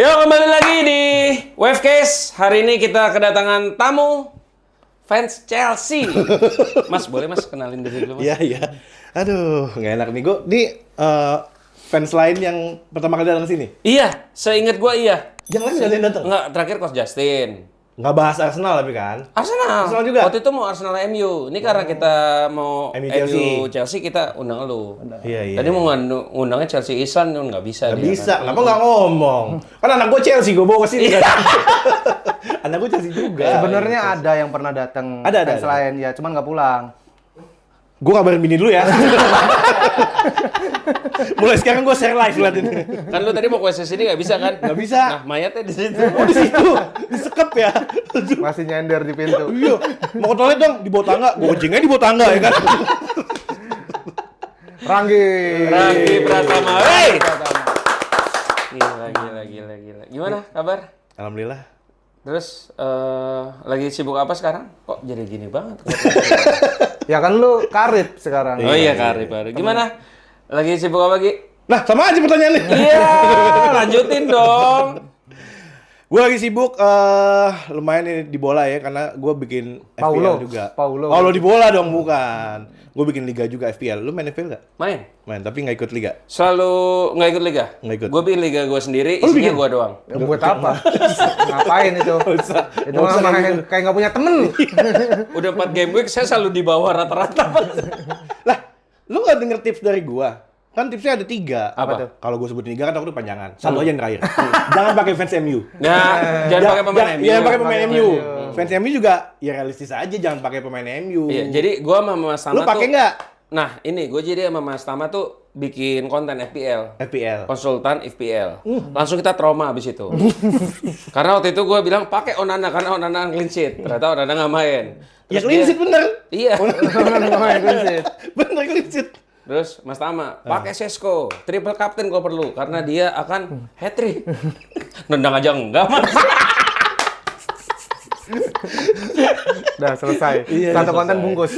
Yo, kembali lagi di Wavecase. Hari ini kita kedatangan tamu fans Chelsea. Mas, boleh Mas kenalin diri dulu Mas? Iya. Aduh, nggak enak nih. Gue nih fans lain yang pertama kali datang sini. Iya, seingat gua iya. Yang lain nggak ada yang datang. Enggak, terakhir Coach Justin. Nggak bahas Arsenal tapi kan. Arsenal juga? Waktu itu mau Arsenal MU. Ini karena kita mau MU Chelsea kita undang lu. Iya. Tadi mau undangnya Chelsea Isan nggak bisa. Nggak dia bisa. kan. Kenapa nggak ngomong? Kan anak gue Chelsea, gue bawa ke sini kan. Anak gue Chelsea juga. Sebenarnya ada yang pernah datang Ada. lain ya, cuman nggak pulang. Gue kabarin bini dulu ya. Mulai sekarang gue share live liat ini. Kan lu tadi mau ke WC sini nggak bisa kan? Nggak bisa. Nah, mayatnya di situ. Oh di situ, disekep ya. Masih nyender di pintu. Iya. Mau ke toilet dong, di bawah tangga. Gue kencingnya di bawah tangga ya kan. Ranggi Pratama. Hey! Gila. Gimana kabar? Alhamdulillah. Terus lagi sibuk apa sekarang? Kok jadi gini banget? Ya kan lu karit sekarang. Oh iya, Karip. Gimana? Lagi sibuk apa, Gi? Nah, sama aja pertanyaannya. Iya, lanjutin dong. Gue lagi sibuk lumayan ini di bola ya, karena gue bikin Paulo. FPL juga. Paulo di bola dong, bukan. Gue bikin liga juga FPL. Lu main FPL nggak? Main? Main, tapi nggak ikut liga. Selalu nggak ikut liga? Nggak ikut. Gue bikin liga gue sendiri, Oh, isinya bikin? gue doang. Ya, buat apa? Ngapain itu? Itu mah main kayak nggak punya temen. Udah 4 game week, saya selalu di bawah rata-rata. Lah, lu nggak denger tips dari gue? Kan tipsnya ada 3. Apa tuh? Kalau gue sebutin 3 kan takutnya panjangan. Satu aja yang terakhir. Jangan pakai fans MU. Nah, jangan pakai pemain MU. Jangan pakai pemain Pakai MU. MU. Fans MU juga ya realistis aja, jangan pakai pemain MU. Iya, jadi gue sama Mas Tama Lu pakai tuh... nggak Nah, ini gue jadi sama Mas Tama tuh bikin konten FPL. FPL? Konsultan FPL. Langsung kita trauma abis itu. Karena waktu itu gue bilang pakai Onana karena Onana clean sheet. Ternyata Onana nggak main. Ya Terus clean sheet bener. Iya. Nggak main clean sheet. Bener clean sheet. Terus Mas Tama pakai Sesko, triple captain kalau perlu karena dia akan hat trick. Nendang aja enggak, Mas. Udah selesai. Iya, Satu udah konten selesai. bungkus.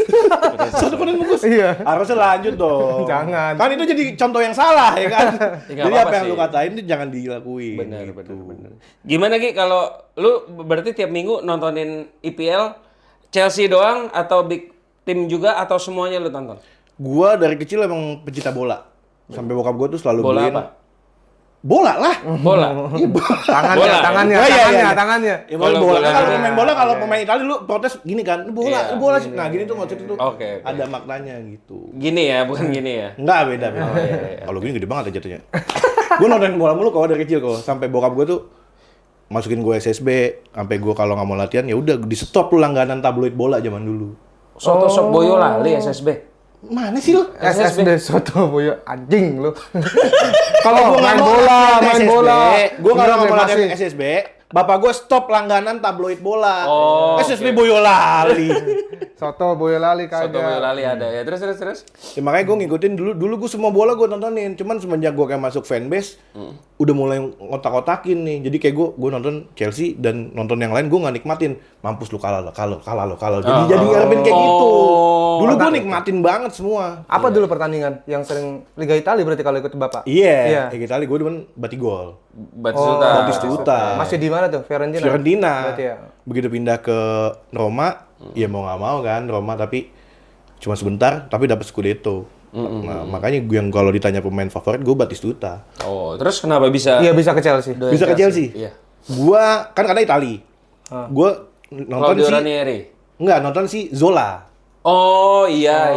Satu konten bungkus. Iya. Harusnya lanjut dong. Jangan. Kan itu jadi contoh yang salah ya kan. Ya, nggak Jadi apa-apa apa yang sih. lu katain itu jangan dilakuin. Bener. gitu. Gimana Ki kalau lu berarti tiap minggu nontonin IPL Chelsea doang atau big tim juga atau semuanya lu tonton? Gua dari kecil emang pecinta bola. Sampai bokap gua tuh selalu Bola beliin apa? bola lah. Bola. Tangannya, Bola. tangannya, Oh, iya, tangannya, iya. tangannya. Ya Kalau bola. bola Kalau gitu. pemain bola, kalau pemain Italia lu protes gini kan, Iya, bola, bola sih. Nah, gini tuh maksudnya tuh. Oke. Ada maknanya gitu. Gini ya, bukan gini ya. Enggak, beda. iya. Kalau gini gede banget aja jatuhnya. Gua nonton bola mulu kalau dari kecil kok. Sampai bokap gua tuh masukin gua SSB, sampai gua kalau nggak mau latihan ya udah di stop lu langganan tabloid bola zaman dulu. Soto sok Boyolali SSB. Mana sih lu? SSB Soto Boyo anjing lu. Kalau gua main nggak mau bola, latihan main SSB, bola. gua kalau Beneran nggak mau ya, latihan masih. SSB, bapak gua stop langganan tabloid bola. Oh, SSB oke. Boyolali. Soto Boyolali Soto kagak. Boyolali ada ya. Terus. Ya, makanya gue ngikutin dulu gue semua bola gue tontonin. Cuman semenjak gue kayak masuk fanbase, udah mulai ngotak-ngotakin nih. Jadi kayak gue nonton Chelsea dan nonton yang lain gue nggak nikmatin. Mampus lu kalah. Jadi ngarepin kayak gitu. Dulu gue nikmatin banget semua. Apa dulu pertandingan yang sering Liga Italia berarti kalau ikut Bapak? Iya. Kayak Italia gue demen Batigol. Batistuta. Batistuta. Masih di mana tuh? Fiorentina. Fiorentina. Berarti ya. Begitu pindah ke Roma, ya mau nggak mau kan Roma, tapi cuma sebentar, tapi dapat Scudetto. Nah, makanya gue yang kalau ditanya pemain favorit gue Batistuta. Oh, terus kenapa bisa Iya bisa ke Chelsea. doyan Bisa ke Chelsea? Iya. Gua kan karena Itali. Gua nonton Claudio si Ranieri. nonton si Zola. Oh, iya.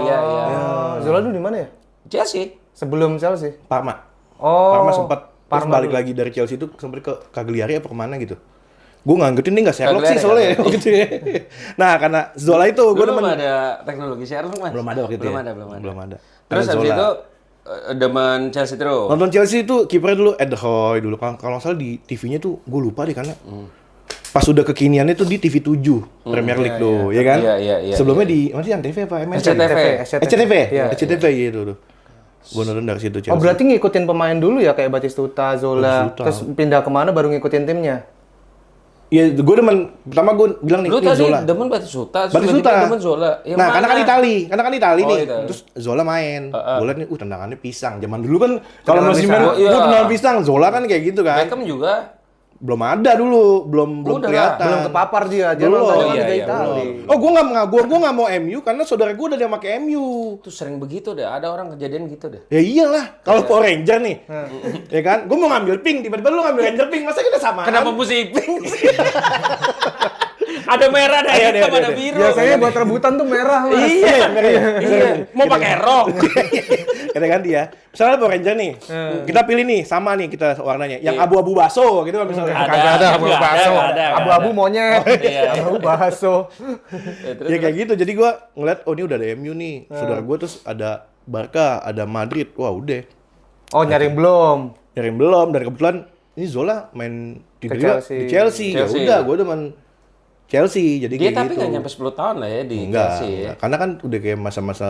Zola dulu di mana ya? Chelsea. Sebelum Chelsea. Parma. Oh. Parma sempat terus Parma balik dulu. lagi dari Chelsea itu sempat ke Cagliari apa kemana gitu. Gue nggak ngerti nih nggak Sherlock sih Cagliari, soalnya gitu ya. Nah karena Zola itu gue Belum demen. ada teknologi Sherlock, Mas. Belum ada waktu itu. Belum ada. Ada Terus habis Zola. itu demen Chelsea terus. Nonton Chelsea itu kipernya dulu Ed Hoy dulu. Kalau nggak salah di TV-nya tuh gue lupa deh karena pas udah kekiniannya tuh di TV 7 Premier League tuh, ya kan? Iya. Sebelumnya di mana sih yang TV apa? MNC? SCTV. SCTV. Iya. SCTV gitu tuh. Gue nonton dari situ Chelsea. Oh berarti ngikutin pemain dulu ya kayak Batistuta, Zola, Batistuta. terus pindah kemana baru ngikutin timnya? Iya, gue demen. Pertama gue bilang nih, Lu ini tadi Zola. demen Batistuta, terus Batistuta. tiba-tiba demen Zola. Yang Nah, karena mana? kan Itali Oh, nih. Itali. Terus Zola main. Gue liat nih, tendangannya pisang. Zaman dulu kan kalau Tendangan masih pisang. main, Oh, iya. tendangan pisang. Zola kan kayak gitu kan. Beckham juga. belum ada dulu, belum Udah lah, kelihatan. Belum kepapar dia Belum. nontonnya kan Iya, Liga iya, Itali. Oh, gua nggak mau MU karena saudara gua udah pakai MU. Tuh sering begitu deh, ada orang kejadian gitu deh. Ya iyalah, kalau Power Ranger nih, ya kan? Gua mau ngambil pink, tiba-tiba lu ngambil Ranger pink, masa kita sama? Kenapa mesti pink sih? Ada merah, ada Iya, hitam, iya, ada iya. biru. Biasanya buat rebutan tuh merah, Mas. Iya, iya. Mau pakai rok. Kita ganti ya. Misalnya Power Ranger nih, kita pilih nih, sama nih kita warnanya. Yang Iya. abu-abu baso gitu kan misalnya. Ada, Kagak ada abu-abu nggak ada, baso. nggak ada, nggak Abu-abu ada. monyet. Iya. Abu-abu baso. Ya kayak gitu, jadi gua ngeliat, oh ini udah ada MU nih. Saudara gua terus ada Barca, ada Madrid, wah udah. Oh, nyari belum. Nyariin belum, dan kebetulan ini Zola main tiba-tiba Chelsea. di Chelsea. Ya Chelsea. udah, gua udah main Chelsea, jadi Dia kayak tapi gitu. nggak nyampe 10 tahun lah ya di Enggak, Chelsea ya. enggak. Karena kan udah kayak masa-masa,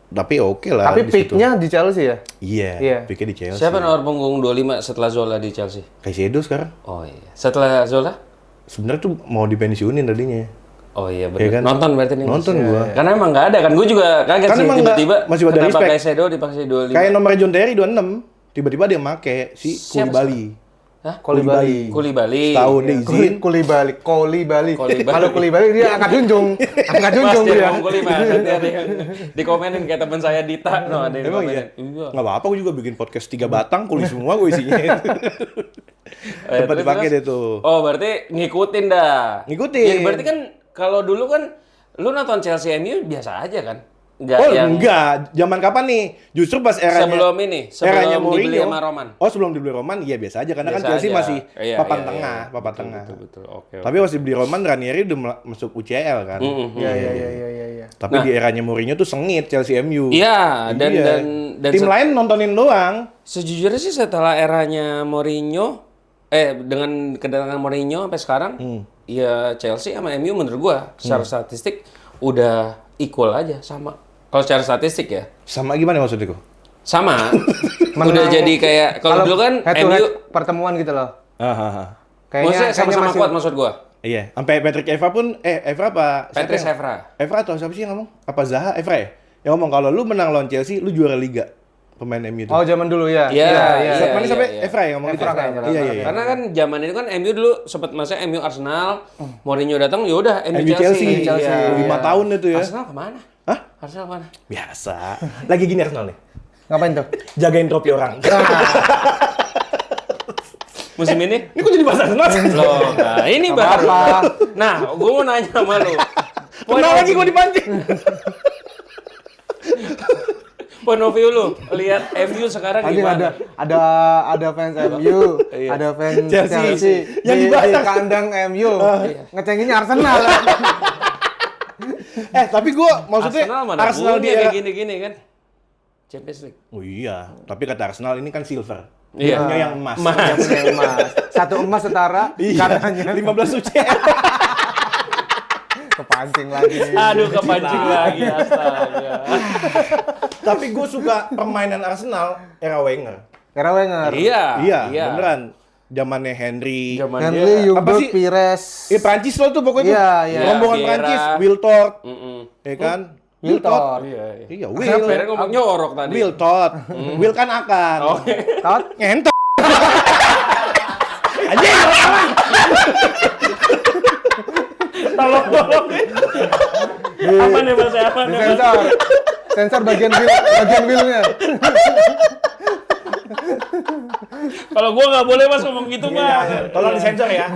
tapi oke lah. Tapi di situ. peak-nya di Chelsea ya? Iya, Iya. peaknya di Chelsea. Siapa nomor punggung 25 setelah Zola di Chelsea? Caicedo sekarang. Oh iya. Setelah Zola? Sebenarnya tuh mau dipensiunin tadinya. Oh iya benar. Iya kan? Nonton berarti nih. Mas? Nonton gua. Karena emang nggak ada kan. Gue juga kaget Kan sih emang tiba-tiba. nggak- masih ada kenapa respect. Caicedo dipakai 25? Kayak nomor John Terry 26, tiba-tiba dia make si Siapa Koulibaly. Hah? Koulibaly. Koulibaly. Setahun dia izin. Koulibaly. Koulibaly. Kalau Koulibaly dia angkat junjung. Angkat Mas junjung dia dia. ngomong Koulibaly. Nanti ada yang dikomenin kayak teman saya Dita. No, ada yang Emang komenin. iya? Nggak apa-apa, gue juga bikin podcast 3 batang, kulis semua gue isinya. Tempat Terus, dipakai terus? deh tuh. Oh berarti ngikutin dah. Ngikutin. Ya, berarti kan kalau dulu kan lu nonton Chelsea MU biasa aja kan? Nggak Oh yang enggak, zaman kapan nih? Justru pas eranya sebelum ini, eranya sebelum dibeli Mourinho. sama Roman. Oh, sebelum dibeli Roman, iya biasa aja karena kan Biasa Chelsea aja. masih Iya, papan iya, tengah, iya. papan Betul, tengah. Betul, betul. Oke. Tapi pas dibeli Roman, Ranieri udah masuk UCL kan. Iya, iya, iya, iya, iya. Tapi di eranya Mourinho tuh sengit Chelsea MU. Iya, dan Iya. dan tim lain nontonin doang. sejujurnya sih setelah eranya Mourinho dengan kedatangan Mourinho sampai sekarang, ya Chelsea sama MU menurut gua secara statistik udah equal aja sama. Kalau secara statistik ya. Sama gimana maksudnya kok? Sama. Udah jadi kayak kalau dulu kan head to MU head pertemuan gitu loh. maksudnya sama-sama masih- kuat maksud gua. Iya, sampai Patrick Evra pun Evra apa? Siapa Patrice yang- Evra. Evra atau siapa sih yang ngomong? Apa Zaha? Evra ya? Yang ngomong kalau lu menang lawan Chelsea, lu juara liga. Pemain MU itu. Oh, zaman dulu ya. Iya, iya. Siapa nih sampai Evra yang ngomong gitu? Evra kayaknya. Iya, iya, iya. Karena kan zaman itu kan MU dulu sempat masa MU Arsenal, Mourinho datang ya udah MU MU Chelsea, Iya. 5 tahun itu ya. Arsenal kemana? Hah? Arsenal kemana? Biasa. Lagi gini Arsenal nih. Ngapain tuh? Jagain trofi orang. Musim ini? Ini kok jadi bahasa Arsenal? Loh, nah ini Nggak baru. apa-apa. Nah, gue mau nanya sama lu. Pernah lagi gue dipancing. Point of view lu, lihat MU sekarang Tadi gimana? ada fans MU, Iya. ada fans Chelsea. Chelsea, Yang di dibantah. kandang MU, ngecenginnya Arsenal. Tapi gue maksudnya Arsenal mana Arsenal di punya era... kayak gini-gini kan? Champions League. Oh iya, tapi kata Arsenal ini kan silver. Iya. Dia punya yang emas. Yang punya emas. Satu emas setara, Iya, katanya 15 UCL. kepancing lagi. Aduh, kepancing lagi astaga. Tapi gue suka permainan Arsenal era Wenger. Era Wenger. Iya, Iya, beneran. Zamannya Henry. Zaman Henry, dia. Apa Hubert, sih? Pires. Prancis lo tuh pokoknya Iya, tuh. iya. Rombongan Vieira. Prancis, Wiltord, Mm-mm. ya kan? Wiltord. Iya, iya. Iya, Will. Will. ngomong nyorok tadi. Wiltord. Will kan akan. Oke. Tot. Ngentot. Anjing. Tolong. Apa nih Mas? Apa nih Mas? Sensor. Sensor bagian wheel-nya. Kalau gua nggak boleh Mas ngomong gitu, Mas. Tolong disensor ya.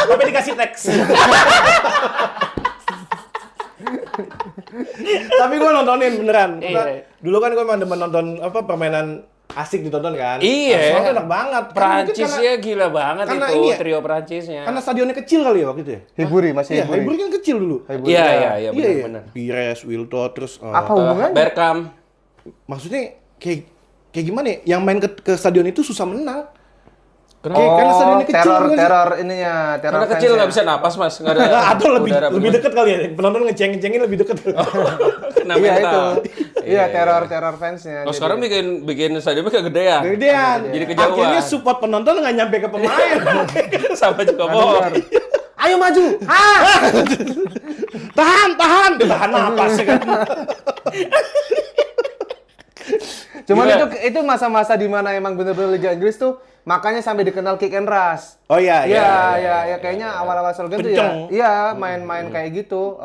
Tapi dikasih teks. Tapi gue nontonin beneran. Karena Iya. dulu kan gue emang demen nonton apa permainan asik ditonton kan. Iya. Arsenal tuh enak banget. Kan mungkin Prancisnya gila banget karena itu ini ya, trio Prancisnya. karena stadionnya kecil kali ya waktu itu ya. Hiburi, masih Iya, Hiburi. Highbury kan kecil dulu. Hiburi. Iya, Ya. iya, iya, benar-benar. Pires, Wiltord, terus Apa hubungannya? Bergkamp. maksudnya kayak gimana ya? Yang main ke stadion itu susah menang. Kenapa? Kayak karena stadionnya kecil teror, kan sih? teror ininya, teror Karena kecil nggak bisa napas Mas, nggak ada. Atau lebih udara lebih bener. deket kali ya. Penonton ngecengin lebih deket. Kena Iya mental. itu. Iya, iya. teror fansnya. Kalau Jadi- sekarang bikin stadionnya kegedean. Gedean. Jadi kejauhan. Akhirnya support penonton nggak nyampe ke pemain. Sampai juga Benar. bohong. Ayo maju. Ah! Tahan. Tahan apa sih kan? Cuman Gila. itu masa-masa di mana emang bener-bener Liga Inggris tuh makanya sampai dikenal kick and rush. Oh iya. Iya, kayaknya awal-awal Solskjaer tuh ya. Kenceng. Iya, main-main kayak gitu.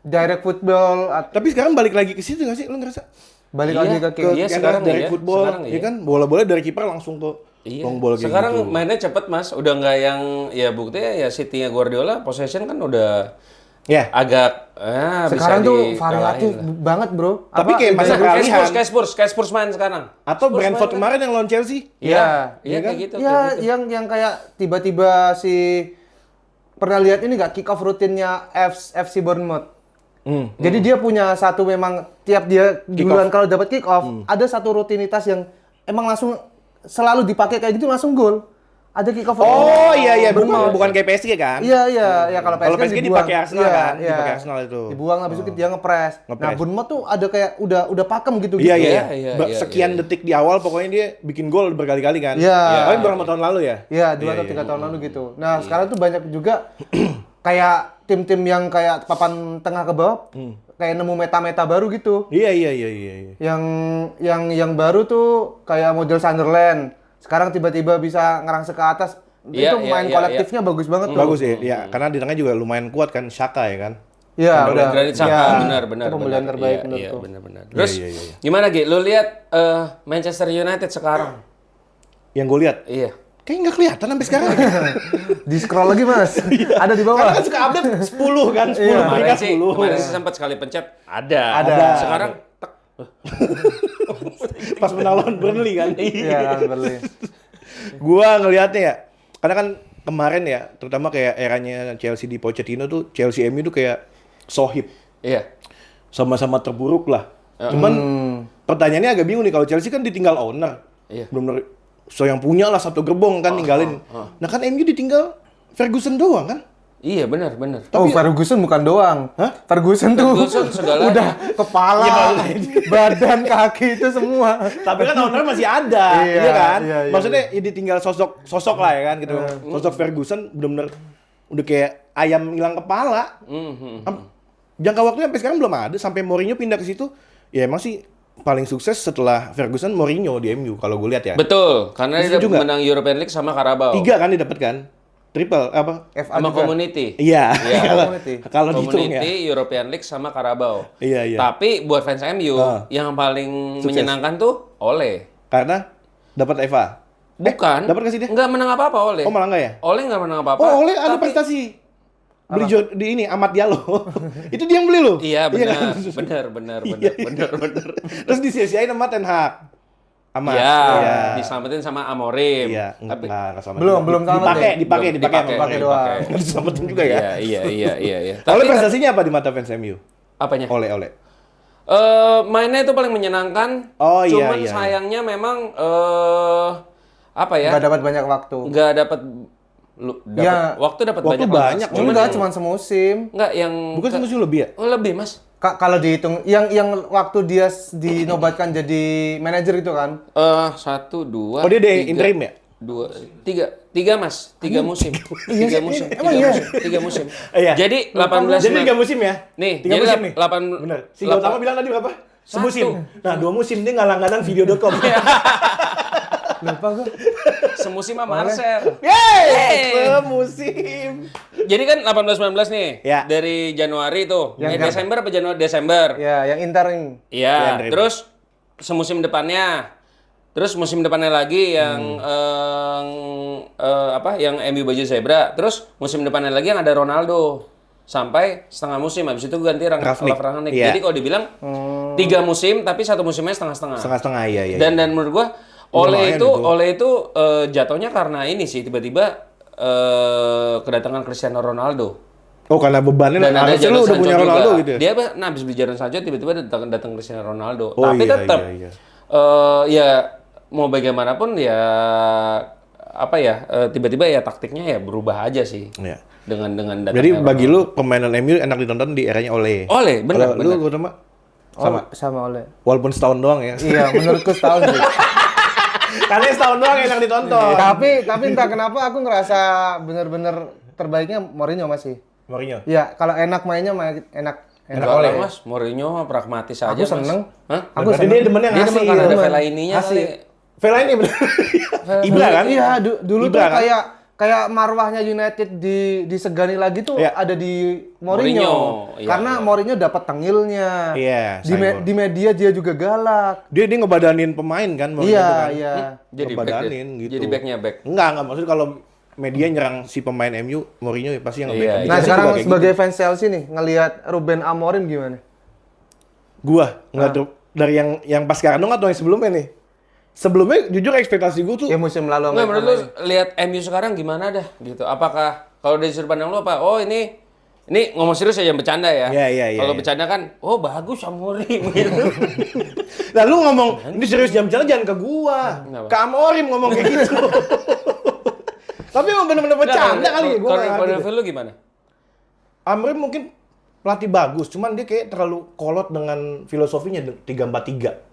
Direct football Tapi sekarang balik lagi ke situ nggak sih? Lu ngerasa? balik Iya, lagi ke kick. iya, Kayak sekarang dari iya. football, Sekarang ya iya. kan? Bola-bola dari kiper langsung ke Iya. long ball kayak Sekarang gitu. mainnya cepet mas, udah nggak yang ya buktinya ya City-nya Guardiola possession kan udah Ya. agak Sekarang bisa tuh dikalahin variatif lah. banget, Bro. Tapi kayak Liga masa Inggris- peralihan. Kayak Spurs main sekarang. Atau Spurs Brentford main. kemarin yang lawan Chelsea. Iya. Iya kan? kayak gitu. Ya, kayak gitu. yang kayak tiba-tiba si pernah lihat ini nggak kick off rutinnya FC Bournemouth. Jadi dia punya satu memang tiap dia duluan kalau dapat kick off ada satu rutinitas yang emang langsung selalu dipakai kayak gitu langsung gol. Ada kick off. Oh iya, Bournemouth. bukan kayak PSG kan? Iya, ya kalau Kalau PSG PSG dibuang. dipakai Arsenal Iya, kan? iya. Dipakai Arsenal itu. Dibuang habis itu dia ngepres. Nah, Ngepres. Bournemouth tuh ada kayak udah pakem gitu. Iya. Iya, Sekian detik di awal pokoknya dia bikin gol berkali-kali kan? Iya. Tapi beberapa tahun lalu ya? Iya, 2 atau 3 tahun lalu gitu. Nah, sekarang tuh banyak juga kayak tim-tim yang kayak papan tengah ke bawah kayak nemu meta-meta baru gitu. Iya. Yang baru tuh kayak model Sunderland. Sekarang tiba-tiba bisa ngerangsa ke atas. Iya, Itu iya, main iya, kolektifnya bagus banget tuh. Bagus ya, karena di tengah juga lumayan kuat kan, Xhaka ya kan? Iya, Pembelian udah. Granit Xhaka, Iya, benar. itu pembelian terbaik Iya, menurutku. benar. Terus Iya. gimana Gi? Lu lihat Manchester United sekarang? Yang gue lihat, Iya. kayaknya nggak kelihatan sampai sekarang. Di scroll lagi, Mas. Ada di bawah. Karena kan suka update 10 kan, 10 Iya. Kemarin peringkat sih, 10. kemarin sih sempat sekali pencet ada. Ada. Sekarang tek. Pas menang lawan Burnley kan. Iya, kan Berlin. Gua ngelihatnya ya, karena kan kemarin ya, terutama kayak eranya Chelsea di Pochettino tuh, Chelsea MU tuh kayak sohib. Iya. Sama-sama terburuk lah. Cuman pertanyaannya agak bingung nih, kalau Chelsea kan ditinggal owner. Iya. Bener-bener so yang punya lah satu gerbong kan ninggalin. Nah kan MU ditinggal Ferguson doang kan? Iya, benar. Oh, Ferguson bukan doang. Hah? Ferguson tuh Ferguson segalanya. udah kepala, badan, kaki itu semua. Tapi kan owner masih ada, Iya, iya kan? iya, iya, Maksudnya ya ditinggal sosok lah ya kan gitu. Sosok Ferguson bener-bener udah kayak ayam hilang kepala. Jangka waktunya sampai sekarang belum ada, sampai Mourinho pindah ke situ. Ya emang sih paling sukses setelah Ferguson Mourinho di MU kalau gue lihat ya. Betul, karena dia Setuju nggak? menang European League sama Carabao. 3 kan didapat kan? Triple apa? FA Sama juga. Community. Iya. Iya. Kalau dihitung ya. Community, European League sama Carabao. Iya. Tapi buat fans MU, yang paling Sukses. menyenangkan tuh Ole. Karena dapat FA. Bukan. dapat nggak sih dia? Nggak menang apa-apa Ole. Oh malah nggak ya? Ole nggak menang apa-apa. Oh, oleh ada tapi- prestasi. Beli di ini Ahmad Diallo. Itu dia yang beli loh. Iya, kan? benar. Iya. Terus disia-siain sama Ten Hag. Ahmad. Iya, diselamatin sama Amorim. Iya, Tapi enggak sama. Belum selamat dipakai, deh. dipakai, belum dipakai, dipakai doang. Nggak diselamatin juga ya. Iya. Oleh Tapi prestasinya apa di mata fans MU? apanya? Oleh. Mainnya itu paling menyenangkan. Oh, iya, Cuman iya. sayangnya memang apa ya? Nggak dapat banyak waktu. Nggak dapat Ya, waktu dapat waktu banyak. banyak. Mas. Enggak, cuma semusim. Enggak yang Bukan semusim lebih ya? Oh, lebih, Mas. Kalau dihitung yang waktu dia dinobatkan jadi manajer itu kan. 1 2 Oh, dia ada 3, interim ya? 3 Mas, 3 musim. 3 musim. Emang iya? 3 musim. Iya. Jadi 18 Jadi 3 musim ya? Nih, 3 jadi musim nih. 8 Bener. Si Gautama bilang tadi berapa? Semusim. Nah, 2 musim dia ngalang-ngalang video.com. Lupa gua. semusim sama Marcel. Yeay! Semusim. Jadi kan 18-19 nih. Ya. Dari Januari tuh. Yang Desember apa Januari? Desember. Ya, yang Inter ini. Iya. Yang Terus semusim depannya. Terus musim depannya lagi yang yang MU baju zebra. Terus musim depannya lagi yang ada Ronaldo. Sampai setengah musim, habis itu ganti Rangnick. Rangnick. Iya. Jadi kalau dibilang 3 musim, tapi 1 musimnya setengah-setengah. Setengah-setengah, iya. Dan menurut gua Lumayan Ole itu jatuhnya karena ini sih tiba-tiba kedatangan Cristiano Ronaldo. Oh, karena bebannya Dan ada harusnya lu Jadon udah Sancho punya juga. Ronaldo gitu ya? Dia habis beli Jadon Sancho tiba-tiba datang Cristiano Ronaldo. Oh, Tapi iya, tetap iya. ya mau bagaimanapun ya tiba-tiba ya taktiknya ya berubah aja sih. Iya. Dengan Jadi datangnya bagi lu pemainan MU enak ditonton di eranya Ole. Ole, benar, Kalau lu Gautama Sama oleh. walaupun setahun doang ya. Iya, menurutku setahun sih. Karena setahun doang enak ditonton. tapi entah kenapa aku ngerasa bener-bener terbaiknya Mourinho masih. Mourinho. Ya, kalau enak mainnya enak Enggak lah Mas, Mourinho mah pragmatis aja Aku seneng. Hah? Aku Berarti dia demennya Dia ngasih. demen karena ada demen. Fellaininya Ngasih. kali. Fellaini bener. Ibra kan? Iya, dulu tuh Ibra kan? kayak marwahnya United disegani lagi tuh Iya. ada di Mourinho. Mourinho. Iya, Karena iya. Mourinho dapat tengilnya. Iya, Di media dia juga galak. Dia ngebadanin pemain kan Mourinho Iya, itu kan. iya. Jadi back Ngebadanin dia. gitu. Jadi backnya back. Enggak, maksudnya kalau media nyerang si pemain MU, Mourinho ya pasti yang nge-backup. Iya, Di Nah, Chelsea sekarang juga kayak sebagai gitu. fans Chelsea nih, ngelihat Ruben Amorim gimana? Gua enggak dari yang pas sekarang dong atau yang sebelumnya nih? Sebelumnya jujur ekspektasi gua tuh Ya musim lalu Nggak, sama- menurut lu lihat MU sekarang gimana dah gitu? Apakah kalau dari sudut pandang lu apa? Oh ini ngomong serius ya, jangan bercanda ya. Iya, Kalau iya. bercanda kan, oh bagus Amorim gitu. Nah, lu ngomong ini serius jam-jam jangan ke gua. Kenapa? Ke Amorim ngomong kayak gitu. Tapi emang bener-bener bercanda kali ya gua. Kalau nggak ngerti point deh. lu gimana? Amorim mungkin pelatih bagus, cuman dia kayak terlalu kolot dengan filosofinya 3-4-3.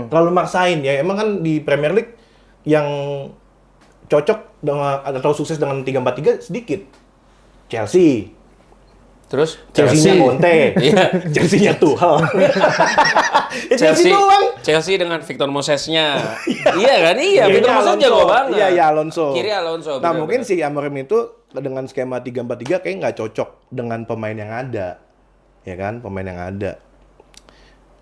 Terlalu maksain ya. Emang kan di Premier League yang cocok dengan atau sukses dengan 3-4-3 sedikit. Chelsea. Terus Chelsea-nya Conte. Iya. Chelsea-nya Tuchel. Ya, Chelsea doang. Chelsea dengan Victor Moses-nya. Iya kan? Iya, Victor Kirinya Moses jago banget. Iya, iya Alonso. Kiri Alonso. Nah, benar, mungkin benar. si Amorim itu dengan skema 3-4-3 kayak nggak cocok dengan pemain yang ada. Ya kan? Pemain yang ada.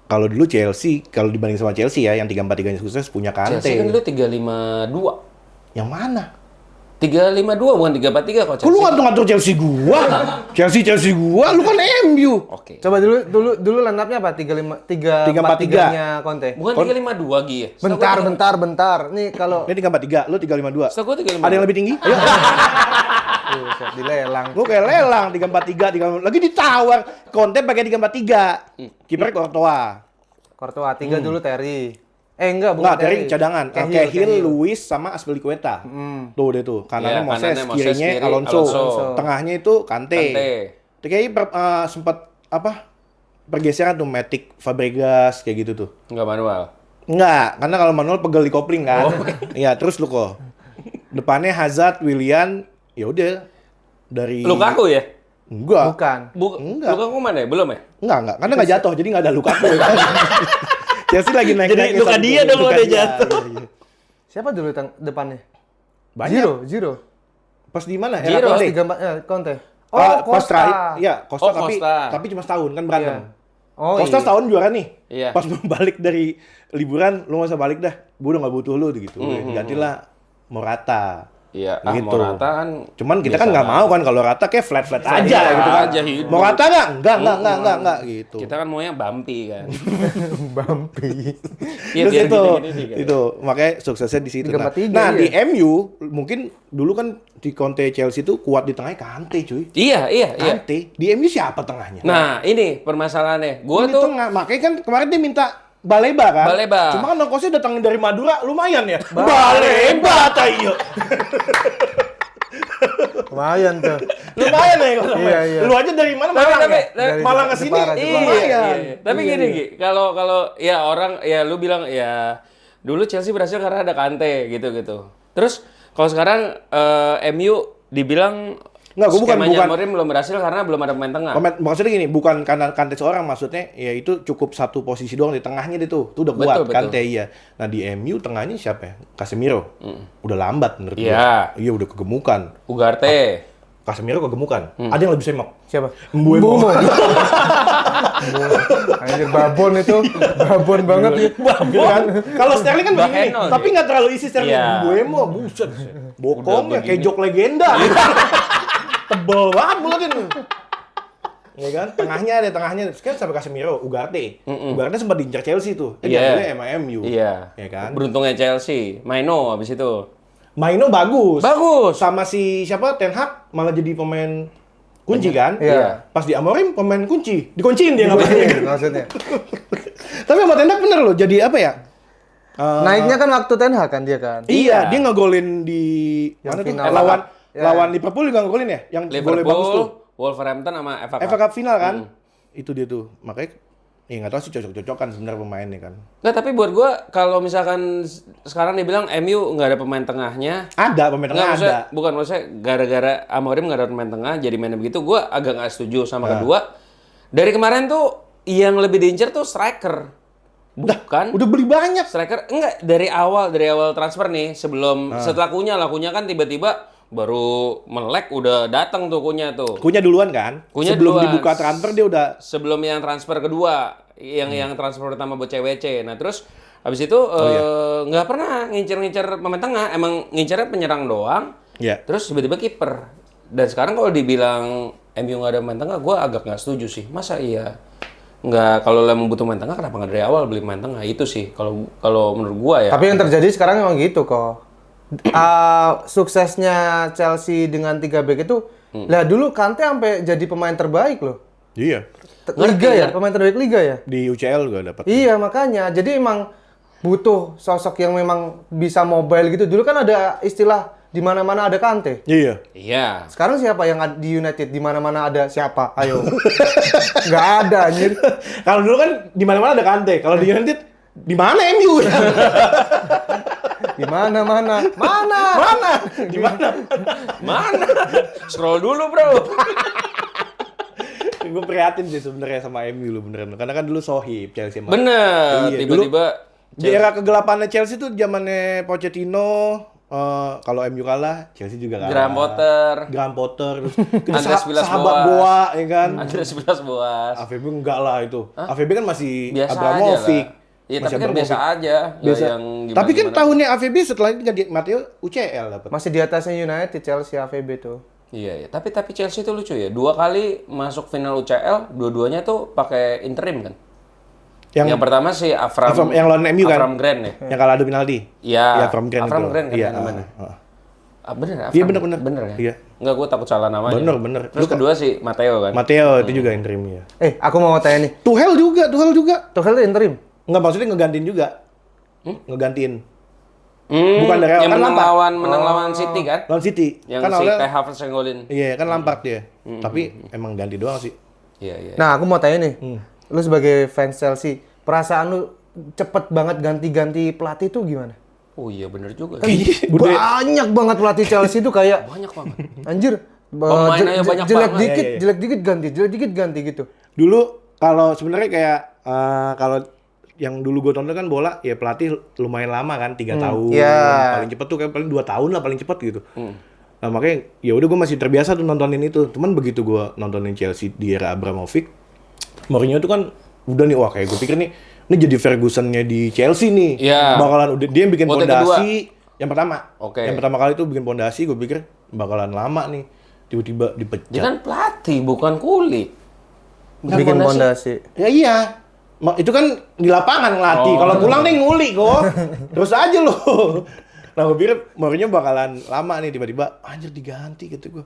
Kalau dulu Chelsea, kalau dibanding sama Chelsea ya, yang 3-4-3-nya sukses punya Kante. Chelsea kan dulu 3-5-2. Yang mana? 3-5-2 bukan 3-4-3 kok Kok lu Chelsea. ngatur-ngatur Chelsea gua? Chelsea gua, lu kan MU. Oke. Coba dulu line-up-nya apa? 3-4-3-nya Conte. Bukan 3-5-2 Gi ya? Bentar. Nih kalau Ini 3-4-3, lu 3-5-2. Setahu gua 3-5-2. Ada yang lebih tinggi? Ayo. Buset, dilelang. Lu kayak lelang 3-4-3, 3 lagi ditawar. Conte pakai 3-4-3. Kiper Courtois. Courtois 3 dulu Terry. Enggak, bukan Enggak, dari cadangan. Cahill, Cahill. Luis sama Azpilicueta. Tuh deh tuh. Kanannya Iya, Moses, kanannya Moses, kirinya kiri Alonso. Alonso. Tengahnya itu Kante. Itu kayaknya sempat apa? Pergeseran tuh Matic, Fabregas kayak gitu tuh. Enggak manual. Enggak, karena kalau manual pegel di kopling kan. Iya, terus lu kok. Depannya Hazard, Willian, ya udah dari Lukaku ya? Enggak. Bukan. Enggak. Lukaku mana ya? Belum ya? Enggak, karena enggak jatuh, jadi enggak ada Lukaku. Chelsea lagi naik Jadi luka dia dong kalau dia jatuh. Iya. Siapa dulu depannya? Banyak. Zero. Pas di mana? Giro, Era Conte. 3-4 Conte. Pas Costa. Iya, Costa, Oh, Costa. tapi cuma setahun kan berantem. Iya. Oh, Costa iya. setahun juara nih. Iya. Pas mau balik dari liburan, lu nggak usah balik dah. Gue udah nggak butuh lu gitu. Gantilah Morata. Iya, Gitu. Morata kan. Cuman kita biasa kan nggak banget. mau kan kalau Rata kayak flat aja Iya, gitu kan. aja hidup. Morata enggak gitu. Kita kan maunya bumpy kan. Bumpy. Iya, Terus biar itu, gini-gini kan. itu makanya suksesnya di situ. Nah, 3-4-3, nah, iya. di MU mungkin dulu kan di Conte Chelsea itu kuat di tengahnya Kante cuy. Iya. Kante. Di MU siapa tengahnya? Nah, ini permasalahannya. Gua Di tuh tengah. Makanya kan kemarin dia minta Baleba kan? Baleba. Cuma kan ongkosnya datangin dari Madura lumayan ya. Baleba tayo. Lumayan tuh. Lumayan ya kalau Iya, iya. Lu aja dari mana? Malang ya? Dari Malang ke sini Jepara, Iya, lumayan. iya. Tapi gini, Gi, kalau ya orang ya lu bilang ya dulu Chelsea berhasil karena ada Kante gitu. Terus kalau sekarang MU dibilang Nggak, gua skemanya bukan- Amorim belum berhasil karena belum ada pemain tengah. Maksudnya gini, bukan karena Kante seorang, maksudnya ya itu cukup satu posisi doang di tengahnya dia tuh. Tuh udah kuat Betul, Kante iya. Nah di MU tengahnya siapa ya? Casemiro. Udah lambat menurut Iya. gua. Iya udah kegemukan. Ugarte. Casemiro kegemukan. Ada yang lebih semak. Siapa? Mbuemo. Anjir babon itu. Babon banget ya. Kan? Kalau Sterling kan begini, Baheno, tapi nggak terlalu isi Sterling. Iya. Mbuemo, buset. Bokongnya kayak begini. jok legenda. Tebel banget mulutnya. Ya kan? Tengahnya sekarang sampai Casemiro, Ugarte. Ugarte sempat diincar Chelsea tuh. Iya. Dia sama MU. Iya. Ya kan? Beruntungnya Chelsea. Maino habis itu. Maino bagus. Bagus. Sama si siapa? Ten Hag malah jadi pemain kunci kan? Iya. Pas di Amorim pemain kunci. Dikunciin dia nggak main. Maksudnya. Tapi sama Ten Hag bener loh. Jadi apa ya? Naiknya kan waktu Ten Hag kan dia kan. Iya, dia ngegolin di Yang mana tuh? final. Lawan Liverpool juga ngegolin ya? Yang golnya bagus tuh. Liverpool, Wolverhampton sama FA Cup. FA Cup final kan? Itu dia tuh. Makanya ya nggak tahu sih cocok-cocokan sebenarnya pemainnya kan. Nggak, tapi buat gua kalau misalkan sekarang dibilang MU nggak ada pemain tengahnya. Ada pemain Nggak, tengah maksudnya, ada. bukan maksudnya gara-gara Amorim nggak ada pemain tengah jadi mainnya begitu, gua agak nggak setuju sama kedua. Dari kemarin tuh yang lebih diincar tuh striker. Bukan. Udah beli banyak. Striker enggak dari awal transfer nih sebelum setelah Kunya kan tiba-tiba baru melek udah datang tuh Kunya tuh. Kunya duluan kan? Kunya Sebelum duluan. dibuka transfer dia udah Sebelum yang transfer kedua, yang transfer pertama buat CWC. Nah, terus habis itu nggak pernah ngincer-ngincer pemain tengah, emang ngincernya penyerang doang. Iya. Terus tiba-tiba kiper. Dan sekarang kalau dibilang MU nggak ada pemain tengah, gue agak nggak setuju sih. Masa iya? Nggak, kalau emang butuh main tengah, kenapa nggak dari awal beli main tengah? Itu sih, kalau menurut gua ya. Tapi yang terjadi sekarang memang gitu kok. Suksesnya Chelsea dengan 3 back itu, lah dulu Kante sampai jadi pemain terbaik loh. iya. Liga ya, pemain terbaik Liga ya. Di UCL juga dapat. Iya makanya, jadi emang butuh sosok yang memang bisa mobile gitu. Dulu kan ada istilah di mana-mana ada Kante. Iya. Iya. Sekarang siapa yang di United? Di mana-mana ada siapa? Ayo. Nggak ada anjir. Kalau dulu kan di mana-mana ada Kante. Kalau di United di mana MU? Di mana-mana. Mana? Mana? Di mana? Mana? Scroll dulu, Bro. Gue prihatin sih sebenarnya sama MU lu beneran. Karena kan dulu sohib Chelsea sama. Bener. Iya, Tiba-tiba Di era kegelapannya Chelsea tuh zamannya Pochettino. Kalau MU kalah, Chelsea juga kalah. Graham Potter, terus Andres sahabat Villas-Boas. Boa, ya kan? Andres Villas-Boas. AVB enggak lah itu. AVB kan masih Biasa Abramovich. aja lah. Iya, Masih tapi kan biasa Abramovich. aja. Biasa. Yang Tapi kan gimana-gimana. tahunnya AVB setelah itu ganti Matteo UCL dapat. Masih di atasnya United, Chelsea, AVB tuh. Iya, iya. Tapi Chelsea itu lucu ya. 2 kali masuk final UCL, dua-duanya tuh pakai interim kan. Yang pertama si Avram yang lawan MU kan? Avram Grant ya. Yang kalah adu penalti. Iya. Iya, Avram Grant Avram itu. Grant kan Iya, namanya. Bener, Avram. Iya, bener. Bener ya? Iya. Enggak, gue takut salah namanya. Bener. Terus kedua si Matteo kan. Matteo itu juga interim ya. Aku mau tanya nih. Tuchel juga. Tuchel itu interim? Enggak, maksudnya ngegantiin juga. Ngegantiin. Bukan dari awal, yang kan menang lawan City kan? Lawan City. Yang Kan si awalnya- Kai Havertz yang golin. Iya, kan Lampard dia. Tapi emang ganti doang sih. Iya, iya. Nah, aku mau tanya nih. Lu sebagai fans Chelsea, perasaan lu cepet banget ganti-ganti pelatih tuh gimana? Oh iya bener juga. Banyak banget pelatih Chelsea tuh kayak Banyak banget. anjir. Pemainnya banyak jelek banget. dikit, Iya, iya. jelek dikit ganti gitu. Dulu kalau sebenarnya kayak kalau yang dulu gue tonton kan bola ya pelatih lumayan lama kan 3 tahun. Iya. Paling cepet tuh kayak paling 2 tahun lah paling cepet gitu. Nah makanya ya udah gue masih terbiasa tuh nontonin itu. Cuman begitu gue nontonin Chelsea di era Abramovich, Mourinho tuh kan udah nih wah kayak gue pikir nih ini jadi Ferguson-nya di Chelsea nih. Iya. Bakalan udah dia yang bikin Vote pondasi yang pertama. Oke. Yang pertama kali tuh bikin pondasi gue pikir bakalan lama nih. Tiba-tiba dipecat. Dia kan pelatih, bukan kulit. Bikin pondasi. Ya iya. Itu kan di lapangan ngelatih. Kalau pulang nih nguli kok. Terus aja loh. Nah, gue pikir Mourinho bakalan lama nih tiba-tiba anjir diganti gitu gue.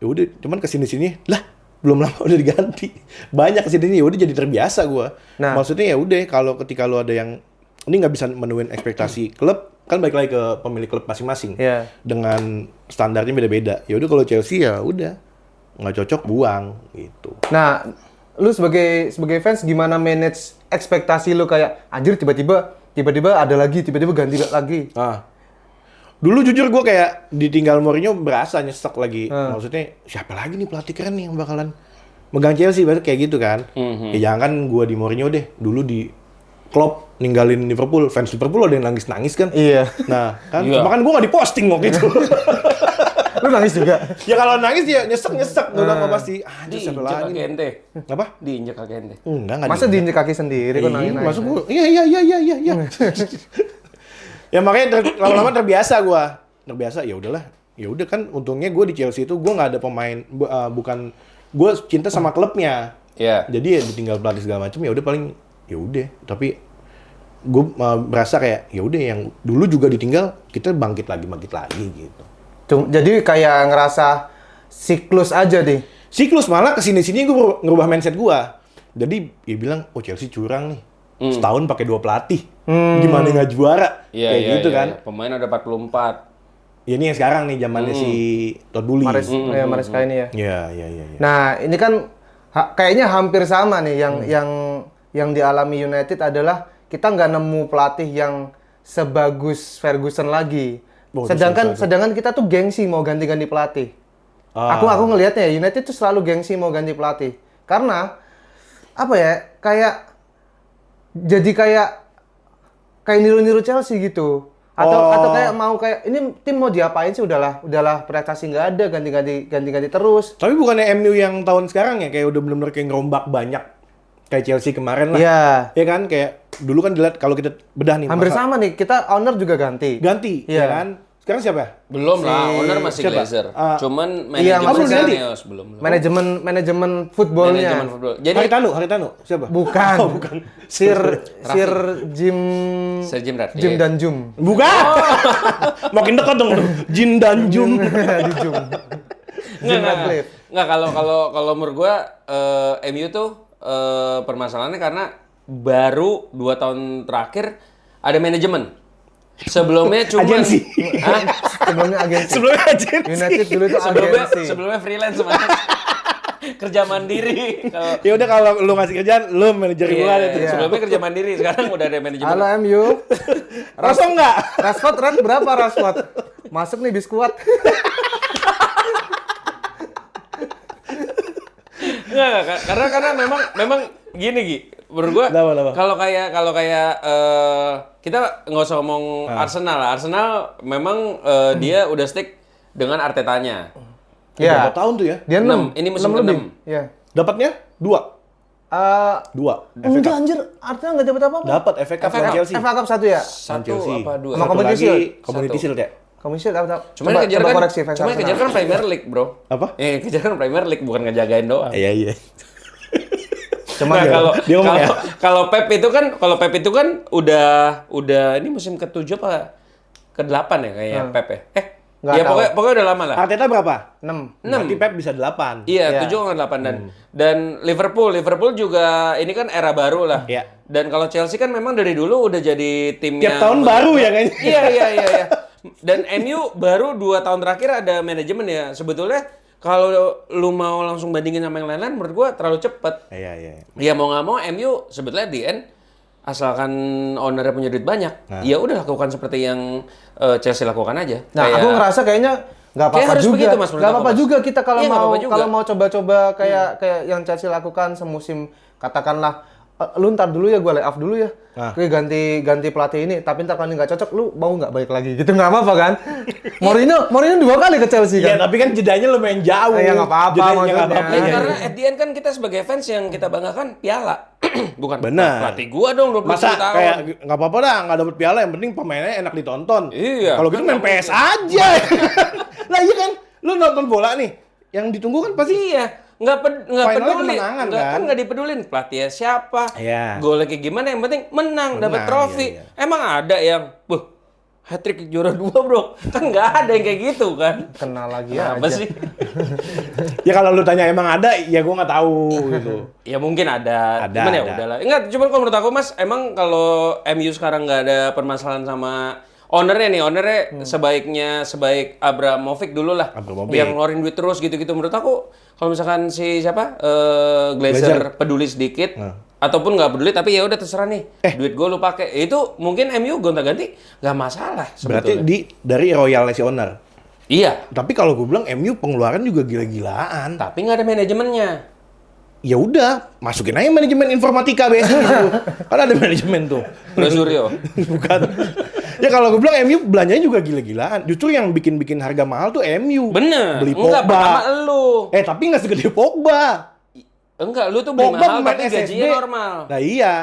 Ya udah, cuman kesini-sini lah belum lama udah diganti. Banyak kesini ya udah jadi terbiasa gue. Nah. Maksudnya ya udah kalau ketika lu ada yang ini nggak bisa menuin ekspektasi klub kan balik lagi ke pemilik klub masing-masing. Iya. Dengan standarnya beda-beda. Ya udah kalau Chelsea ya udah nggak cocok buang gitu. Nah, lu sebagai fans gimana manage ekspektasi lu kayak anjir tiba-tiba ada lagi, tiba-tiba ganti lagi. Dulu jujur gue kayak ditinggal Mourinho berasa nyesek lagi. Maksudnya siapa lagi nih pelatih keren nih yang bakalan megang Chelsea baru kayak gitu kan. Ya jangan kan gue di Mourinho deh. Dulu di Klopp ninggalin Liverpool, fans Liverpool ada yang nangis-nangis kan. Iya. Nah, kan Iya. cuma kan gue gak diposting waktu itu. Lu nangis juga. Ya kalau nangis ya nyesek-nyesek udah apa pasti. Anjir siapa Diinjek lagi kaki nih? ente. Apa? Diinjek kaki ente. Enggak Masa diinjek kaki sendiri kok nangis-nangis? Masuk gua. Iya. Ya makanya lama-lama terbiasa gua. Terbiasa ya udahlah. Ya udah kan untungnya gua di Chelsea itu gua nggak ada pemain bukan gua cinta sama klubnya. Iya. Jadi ya ditinggal pelatih segala macam ya udah paling ya udah. Tapi gua berasa kayak ya udah yang dulu juga ditinggal kita bangkit lagi gitu. Jadi kayak ngerasa siklus aja deh. Siklus malah kesini-sini gua ngerubah mindset gua. Jadi dia bilang oh Chelsea curang nih. Setahun pakai 2 pelatih. Gimana nggak juara? Iya, Kayak iya, gitu iya, kan. iya. Pemain ada 44. Ya ini yang sekarang nih zamannya si Todd Boehly. Maresca ini ya. Iya. Nah, ini kan kayaknya hampir sama nih yang dialami United adalah kita nggak nemu pelatih yang sebagus Ferguson lagi. Oh, Sedangkan kita tuh gengsi mau ganti-ganti pelatih. Aku ngelihatnya ya, United tuh selalu gengsi mau ganti pelatih. Karena apa ya? Kayak niru-niru Chelsea gitu. Atau kayak ini tim mau diapain sih, udahlah prestasi nggak ada, ganti terus. Tapi bukannya MU yang tahun sekarang ya kayak udah benar-benar kayak ngerombak banyak kayak Chelsea kemarin lah. Iya. Ya kan kayak dulu kan dilihat kalau kita bedah nih Hampir sama nih, kita owner juga ganti. ya kan. Sekarang siapa ya? Belum lah, owner masih siapa? Glazer. Cuman Iya, manajemen masih ganti. Ineos belum. Manajemen footballnya. Manajemen football. Jadi Haritanu siapa? Bukan. Oh, bukan. Sir Jim Sir Jim Ratcliffe. Jim dan Jum. Bukan. Makin dekat dong lu. Jin dan Jum. Di Jum. Nggak, kalau menurut gua MU tuh permasalahannya karena baru 2 tahun terakhir ada manajemen. Sebelumnya cuma Agensi. Sebelumnya agensi. Sebelumnya agensi. United dulu tuh agensi. sebelumnya freelance Mas. Kerja mandiri. Ya udah kalau lu ngasih kerjaan, lu manajer gua deh. Sebelumnya kerja mandiri, sekarang udah ada manajemen. Halo MU. Rasa enggak? Rashford rate berapa Rashford? Masuk nih biskuat. Enggak, karena memang gini Gi. Menurut gua Kenapa? kalau kayak kita nggak usah ngomong Arsenal lah. Arsenal memang dia udah stick dengan Artetanya. Ya. Berapa tahun tuh ya? Dia 6. 6. Ini musim lebih. ke-6. Iya. Dapatnya 2. 2. Enggak anjir, artinya enggak dapat apa-apa. Dapat FA Cup lawan Chelsea. FA Cup 1 ya? Satu Chelsea. apa dua? Sama Satu Community lagi Shield. Community Shield ya? Komisi dapat. Cuma yang kejar kan, fans cuma yang kejar Arsenal. kan Premier League, bro. Apa? Yang kejar kan Premier League, bukan ngejagain doang. Iya. Cuma Nah, dia ngomong ya? kalau Pep itu kan udah ini musim ke-7 apa ke-8 ya kayaknya Pep ya. Nggak Ya tahu. pokoknya udah lama lah. Arteta berapa? 6. Berarti Pep bisa 8. Iya, Iya. 7 sama 8 dan Liverpool juga ini kan era baru lah. Iya. Dan kalau Chelsea kan memang dari dulu udah jadi tim Tiap yang tahun baru ya kayaknya. Iya. Dan MU baru 2 tahun terakhir ada manajemen ya. Sebetulnya kalau lu mau langsung bandingin sama yang lain-lain menurut gua terlalu cepet. Iya. Ya mau nggak mau MU sebetulnya di end asalkan ownernya punya duit banyak, ya udah lakukan seperti yang Chelsea lakukan aja. Nah, aku ngerasa kayaknya nggak apa-apa harus juga. begitu, Mas, menurut Nggak aku, apa-apa Mas. juga kita kalau Iya, nggak mau apa-apa juga. kalau mau coba-coba kayak yang Chelsea lakukan semusim, katakanlah lu ntar dulu ya, gue lay off dulu ya. Gue ganti pelatih ini, tapi ntar kalau ini nggak cocok, lu mau nggak balik lagi gitu, nggak apa-apa kan? Mourinho 2 kali ke Chelsea Iya, kan? tapi kan jedanya lumayan jauh. Ya, nggak apa-apa Jedanya maksudnya. nggak apa-apa. Ya, karena at the end kan kita sebagai fans yang kita banggakan piala. Bukan Benar. pelatih gua dong 20 Masa tahun. kayak nggak apa-apa dah, nggak dapet piala, yang penting pemainnya enak ditonton. Iya. Kalau gitu main PS aja. Lah iya kan, lu nonton bola nih, yang ditunggu kan pasti Iya, nggak Finalnya peduli, kemenangan, nggak kan? nggak dipedulin pelatihnya siapa, Iya. golnya kayak gimana, yang penting menang, dapat Menang, trofi. iya. Emang ada yang, hat-trick juara 2 bro, kan nggak ada yang kayak gitu kan? Kenal lagi Apa aja. sih? ya kalau lu tanya emang ada, ya gua nggak tahu gitu. Ya mungkin ada, Ada, cuman ya ada. udahlah. Enggak, cuman kalau menurut aku Mas, emang kalau MU sekarang nggak ada permasalahan sama ownernya sebaik Abramovich dulu lah, Abramovich. yang ngeluarin duit terus gitu-gitu. Menurut aku kalau misalkan si siapa Glazer peduli sedikit ataupun nggak peduli tapi ya udah terserah nih, duit gue lu pakai, itu mungkin MU gonta-ganti nggak masalah Berarti sebetulnya. dari royalnya si owner. Iya, Tapi kalau gue bilang MU pengeluaran juga gila-gilaan. tapi nggak ada manajemennya. Ya udah, masukin aja manajemen informatika BSI gitu. Kan ada manajemen tuh. Bro Suryo. Bukan. Ya kalau gue bilang MU belanjanya juga gila-gilaan. Justru yang bikin harga mahal tuh MU. Bener. Beli Enggak, pertama Pogba. lu. Tapi nggak segede Pogba. Enggak, lu tuh beli Pogba mahal pemain tapi gajinya SSB. normal. Nah iya.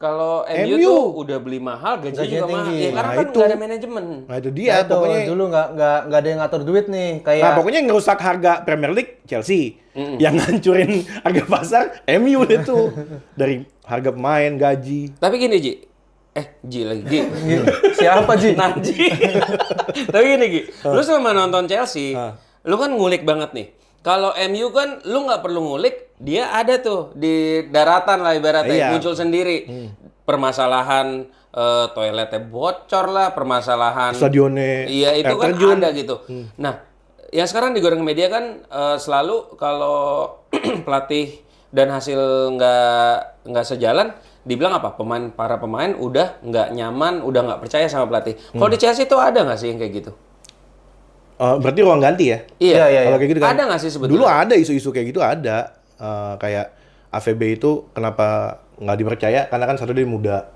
Kalau MU MU tuh udah beli mahal, gajinya Gajinya juga mahal. tinggi. Ya, karena Nah, kan itu. nggak ada manajemen. Nah itu Ya, dia. itu Pokoknya. dulu nggak ada yang ngatur duit nih, kayak Nah pokoknya yang ngerusak harga Premier League Chelsea. Yang ngancurin harga pasar MU itu. Dari harga pemain, gaji. Tapi gini Ji, Ji lagi, Ji. siapa Ji? Nah, Ji. Tapi gini Ji, lu selama nonton Chelsea, lu kan ngulik banget nih. Kalau MU kan lu nggak perlu ngulik, dia ada tuh di daratan lah ibaratnya, Iya. muncul sendiri. Permasalahan toiletnya bocor lah, permasalahan Stadionnya iya itu air kan terjun. ada gitu. Nah, yang sekarang digoreng media kan selalu kalau pelatih dan hasil nggak sejalan, dibilang apa? Para pemain udah nggak nyaman, udah nggak percaya sama pelatih. Kalau di Chelsea itu ada nggak sih yang kayak gitu? Berarti ruang ganti ya? Iya. Iya. Kalau kayak gitu kan. Ada nggak sih sebetulnya? Dulu ada isu-isu kayak gitu ada. Kayak AVB itu kenapa nggak dipercaya? Karena kan satu dia muda.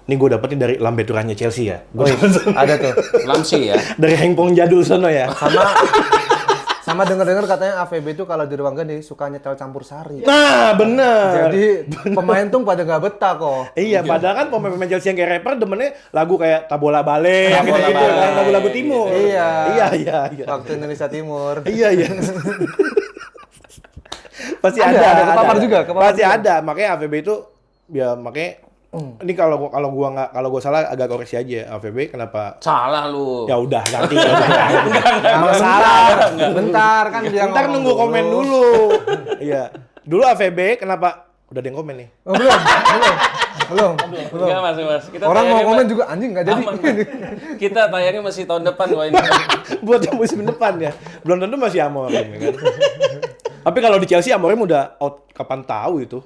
Ini gue dapetin dari lambeturannya Chelsea ya. Ada tuh. Lamsi ya. Dari Hengpong jadul sono ya. Sama dengar-dengar katanya AVB itu kalau di ruang ganti suka nyetel campur sari. Nah, bener. Jadi pemain tuh pada nggak betah kok. Iya, padahal kan pemain-pemain Chelsea yang kayak rapper demennya lagu kayak Tabola Bale, yang Tabola gitu-gitu Bale. kan, lagu-lagu timur. Iya. Iya. Waktu Indonesia Timur. Iya. Pasti Ada kepapar juga, kepapar Pasti juga. ada. Makanya AVB itu ya makanya ini kalau gua salah agak koreksi aja. AVB kenapa? Salah lu. Ya udah ganti. Nggak masalah. Bentar kan dia Ntar ngomong nunggu komen dulu. Iya. Dulu AVB kenapa? Udah ada yang komen nih. Oh, belum. Enggak mas. Kita Orang mau tayangnya komen juga anjing nggak jadi. aman. Kita tayangnya masih tahun depan wah ini. Buat yang musim depan ya. Belum tentu masih Amorim ya kan. Tapi kalau di Chelsea Amorim udah out kapan tahu itu.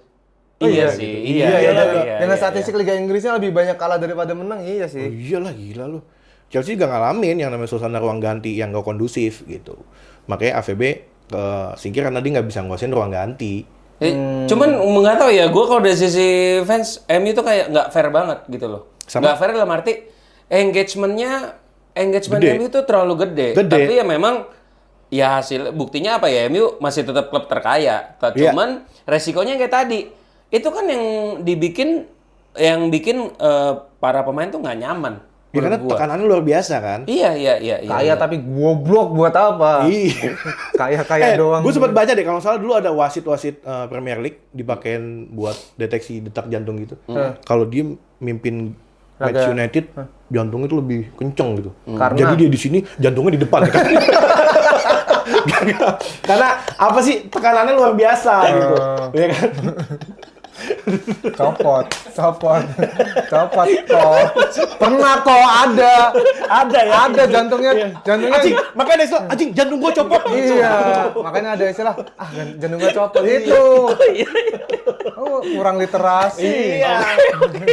Iya sih. Iya. Dengan iya. statistik Liga Inggrisnya lebih banyak kalah daripada menang, iya Oh, sih. iyalah gila lu. Chelsea juga ngalamin yang namanya suasana ruang ganti yang gak kondusif gitu. Makanya AVB singkir karena dia nggak bisa nguasain ruang ganti. Cuman nggak tahu ya, gue kalau dari sisi fans MU itu kayak nggak fair banget gitu loh. Sama? Nggak fair dalam arti engagement Gede. MU itu terlalu gede. Gede. Tapi ya memang ya hasil buktinya apa ya, MU masih tetap klub terkaya. Iya. Cuman resikonya kayak tadi itu kan yang bikin para pemain tuh nggak nyaman. Ya karena menurut gua. tekanannya luar biasa kan. Iya. Kaya tapi goblok buat apa? Iya. Kaya doang. Gue sempat baca deh kalau nggak salah dulu ada wasit Premier League dipakein buat deteksi detak jantung gitu. Kalau dia mimpin Match Laga. United, jantungnya itu lebih kenceng gitu. Karena? Jadi dia di sini, jantungnya di depan. Kan? Karena apa sih tekanannya luar biasa gitu, ya kan? Copot kok. Pernah kok ada ya. Ada jantungnya. Anjing, makanya ada istilah, anjing jantung gua copot. Iya, makanya ada istilah jantung gua copot itu. Oh, kurang literasi. Iya.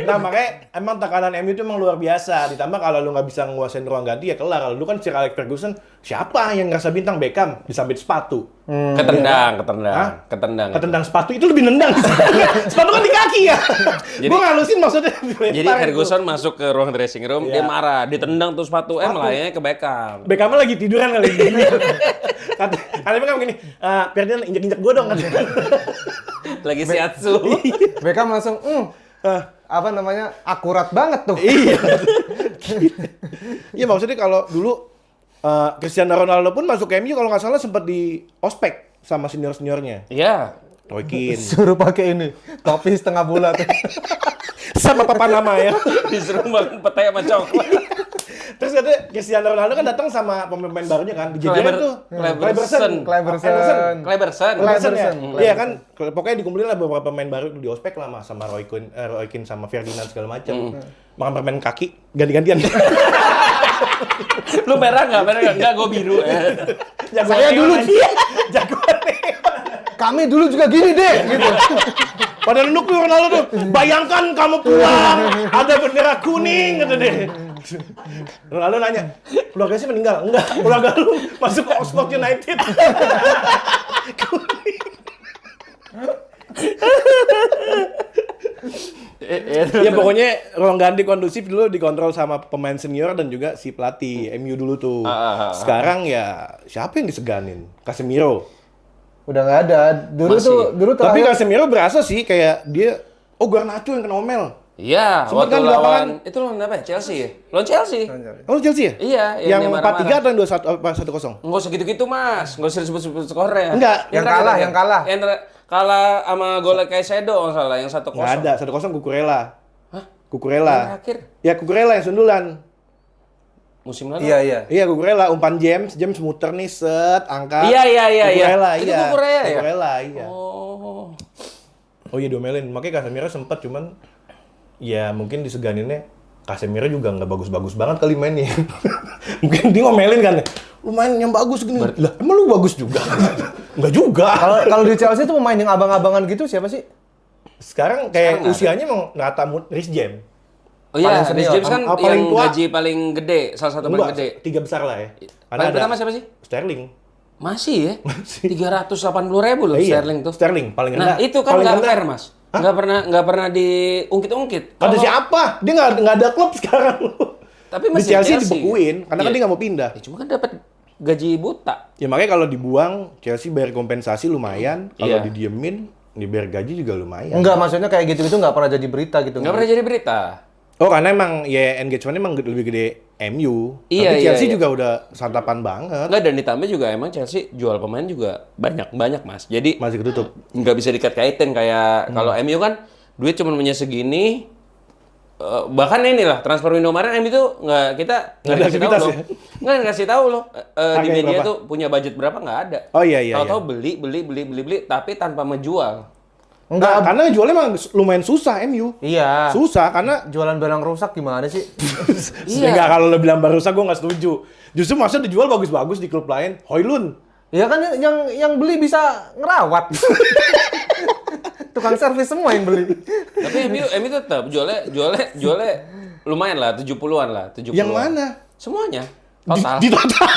Nah makanya emang tekanan MU itu emang luar biasa. Ditambah kalau lu nggak bisa nguasain ruang ganti ya kelar. Kalau lu kan Sir Alex Ferguson, siapa yang ngerasa bintang? Beckham disambit sepatu. Ketendang. Ketendang sepatu itu lebih nendang. Sepatu kan di kaki ya. Gua ngalusin maksudnya. Jadi Ferguson masuk ke ruang dressing room, dia marah, ditendang tuh sepatu, melayangnya ke Beckham. Beckham lagi tiduran kali ini. Kata Beckham gini, Ferdinand injek-injek gua dong. Lagi shiatsu. Beckham langsung apa namanya? Akurat banget tuh. Iya. Iya maksudnya kalau dulu Cristiano Ronaldo pun masuk ke MU kalau nggak salah sempat di ospek sama senior-seniornya. Iya. Roy Keane. Suruh pakai ini, topi setengah bulat. Sama papa nama ya. Disuruh makan petai sama coklat. Terus katanya Cristiano Ronaldo kan datang sama pemain barunya kan. Dijadikan tuh Kleberson. Kleberson ya. Iya kan pokoknya dikumpulin lah beberapa pemain baru di ospek lah sama Roy Keane sama Ferdinand segala macam. Makan permen kaki ganti-gantian. Lu merah nggak? Nggak, gue biru. Saya dulu jagoan. Kami dulu juga gini deh, gitu. Pada nunduk tuh Ronaldo tuh. Bayangkan kamu pulang ada bendera kuning gitu deh. Ronaldo nanya, keluarga sih meninggal? Enggak, keluarga lu masuk ke Oxford United. Ya pokoknya ruang ganti kondusif dulu dikontrol sama pemain senior dan juga si pelatih MU dulu tuh. Sekarang ya siapa yang diseganin? Casemiro. Udah nggak ada. Dulu Tapi terakhir Casemiro berasa sih kayak dia, Garnacho yang kena omel. Iya, Sempet waktu kan di lapangan. itu lawan apa ya? Chelsea ya? Lawan Chelsea. Oh Chelsea ya? Iya, Yang dia 4-3 atau yang 2-1? Nggak usah gitu-gitu, Mas. Nggak usah disebut-sebut skornya. Enggak. Yang kalah. Yang kalah sama gol Caicedo nggak salah, yang 1-0. Nggak ada, 1-0 Cucurella. Hah? Cucurella. Yang terakhir Ya Cucurella yang sundulan. musim lalu. Iya. Iya Cucurella, umpan James muter nih, angkat. Iya. Cucurella, Itu iya. Cucurella ya? Cucurella, iya. Oh. Iya diomelin, makanya Casemiro sempat cuman ya mungkin diseganinnya Casemiro juga nggak bagus-bagus banget kali mainnya. Mungkin dia ngomelin kan, lu main yang bagus gini. Lah, emang lu bagus juga? Enggak juga. Kalau di Chelsea itu pemain yang abang-abangan gitu siapa sih? Sekarang kayak usianya mau ngata Rhys James. Oh iya, Paling Rhys senior. James kan Paling yang tua. gaji paling gede, salah satu paling gede. 3 besar lah ya. Paling pertama siapa sih? Sterling. Masih ya? 380.000 loh Sterling tuh. Sterling paling Nah, rendah. itu kan Paling nggak rendah. fair, Mas. Nggak pernah diungkit-ungkit. Kata siapa? Dia nggak ada klub sekarang. Tapi Di masih Chelsea Chelsea. dibekuin, karena kan Iya. dia nggak mau pindah. Ya, cuma kan dapat gaji buta. Ya makanya kalau dibuang, Chelsea bayar kompensasi lumayan. Kalau Iya. didiemin, dibayar gaji juga lumayan. Enggak, maksudnya kayak gitu-gitu nggak pernah jadi berita gitu. Nggak pernah jadi berita. Oh, karena emang ya engagement emang lebih gede MU. Iya, Tapi iya, Chelsea iya. juga udah santapan banget. Enggak, dan ditambah juga emang Chelsea jual pemain juga banyak Mas. Jadi Masih ketutup. nggak bisa dikait-kaitin kayak kalau MU kan duit cuma punya segini. Bahkan inilah transfer window kemarin MU tuh kita Nggak ada dikasih tahu aktivitas loh. ya? Nggak dikasih tahu loh. Di Harganya media berapa? tuh punya budget berapa nggak ada. Oh iya iya. Tahu-tahu iya. beli tapi tanpa menjual. Enggak, Nah, karena jualnya emang lumayan susah MU. iya. Susah karena Jualan barang rusak gimana sih? Iya. Enggak, kalau lo bilang Barca gue nggak setuju. Justru maksudnya dijual bagus-bagus di klub lain. Højlund. Ya kan yang beli bisa ngerawat. Tukang servis semua yang beli. Tapi MU tetap jualnya lumayan lah, 70-an lah, 70-an. Yang mana? Semuanya. Total. Di total.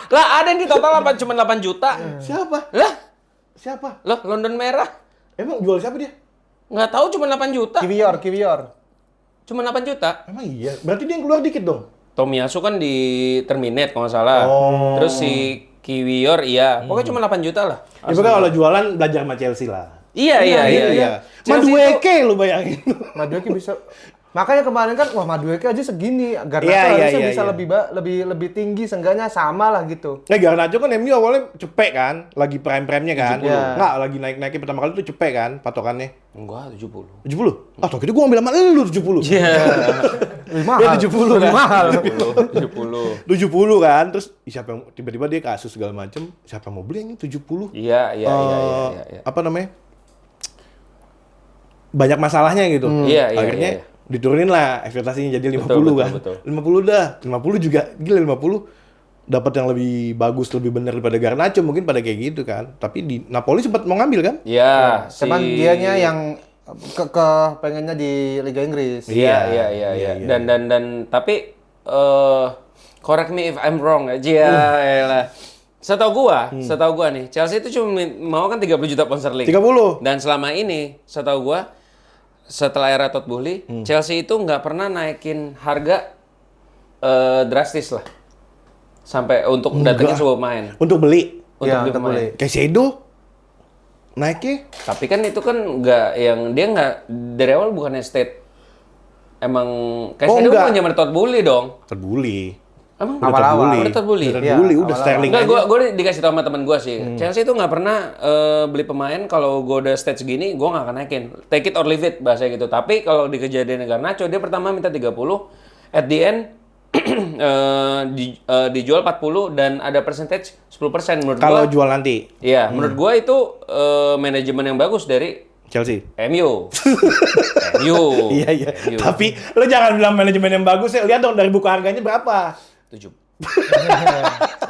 Lah ada yang di total cuma 8 juta. Siapa? Lah, Siapa? loh London Merah. Emang jual siapa dia? Nggak tahu cuma 8 juta. Kiwior. Cuma 8 juta. Emang iya. Berarti dia yang keluar dikit dong. Tomiyasu kan di terminate kalau nggak salah. Oh. Terus si Kiwior iya. Pokoknya cuma 8 juta lah. Ya pokoknya kalau jualan belajar sama Chelsea lah. Iya. Chelsea Madueke lu bayangin. Madueke bisa. Makanya kemarin kan wah Madueke aja segini. Garnacho Iya, iya, harusnya iya, bisa iya. lebih tinggi, seenggaknya sama lah gitu. Garnacho kan MU awalnya cepet kan, lagi prime-prime-nya kan. 70. Nggak, lagi naik-naiknya pertama kali tuh cepet kan patokannya. Enggak, 70. 70? Ah, toh gitu gua ambil sama lu 70. Iya. Lebih mahal. Ya 70 Lebih kan. mahal. 70. 70 kan, terus siapa yang tiba-tiba dia kasus segala macem, siapa yang mau beli yang 70? Iya. Apa namanya? Banyak masalahnya gitu. Iya. Akhirnya diturunin lah ekspektasinya jadi 50 Betul, kan. betul. 50 dah. 50 juga gila 50 dapat yang lebih bagus, lebih benar daripada Garnacho mungkin pada kayak gitu kan. Tapi di Napoli sempat mau ngambil kan? Iya. Cuman dianya yang ke pengennya di Liga Inggris. Iya. Dan tapi correct me if I'm wrong aja ya lah. Setahu gua nih, Chelsea itu cuma mau kan 30 juta pound sterling. 30. Dan selama ini, setahu gua setelah era Todd Boehly, Chelsea itu nggak pernah naikin harga drastis lah. Sampai untuk datangin sebuah pemain. Untuk beli. Untuk Iya, beli untuk pemain. beli. Caicedo naiknya Tapi kan itu kan dia nggak dari awal bukannya state emang kayak Oh, saya enggak. bukan zaman Todd Boehly dong. terbuli. Emang Awal-awal. udah Todd Boehly. Udah Iya, terbuli, udah awal-awal. Sterling Enggak, aja. gue dikasih tau sama temen gue sih. Chelsea itu nggak pernah beli pemain kalau gue udah stage segini, gue nggak akan naikin. Take it or leave it bahasa gitu. Tapi kalau di kejadian Garnacho, dia pertama minta 30, at the end dijual 40 dan ada percentage 10% menurut Kalau gue. jual nanti Iya, menurut gue itu manajemen yang bagus dari Chelsea. MU. MU. Iya. MU. Tapi lo jangan bilang manajemen yang bagus ya. Lihat dong dari buku harganya berapa? 7. 70.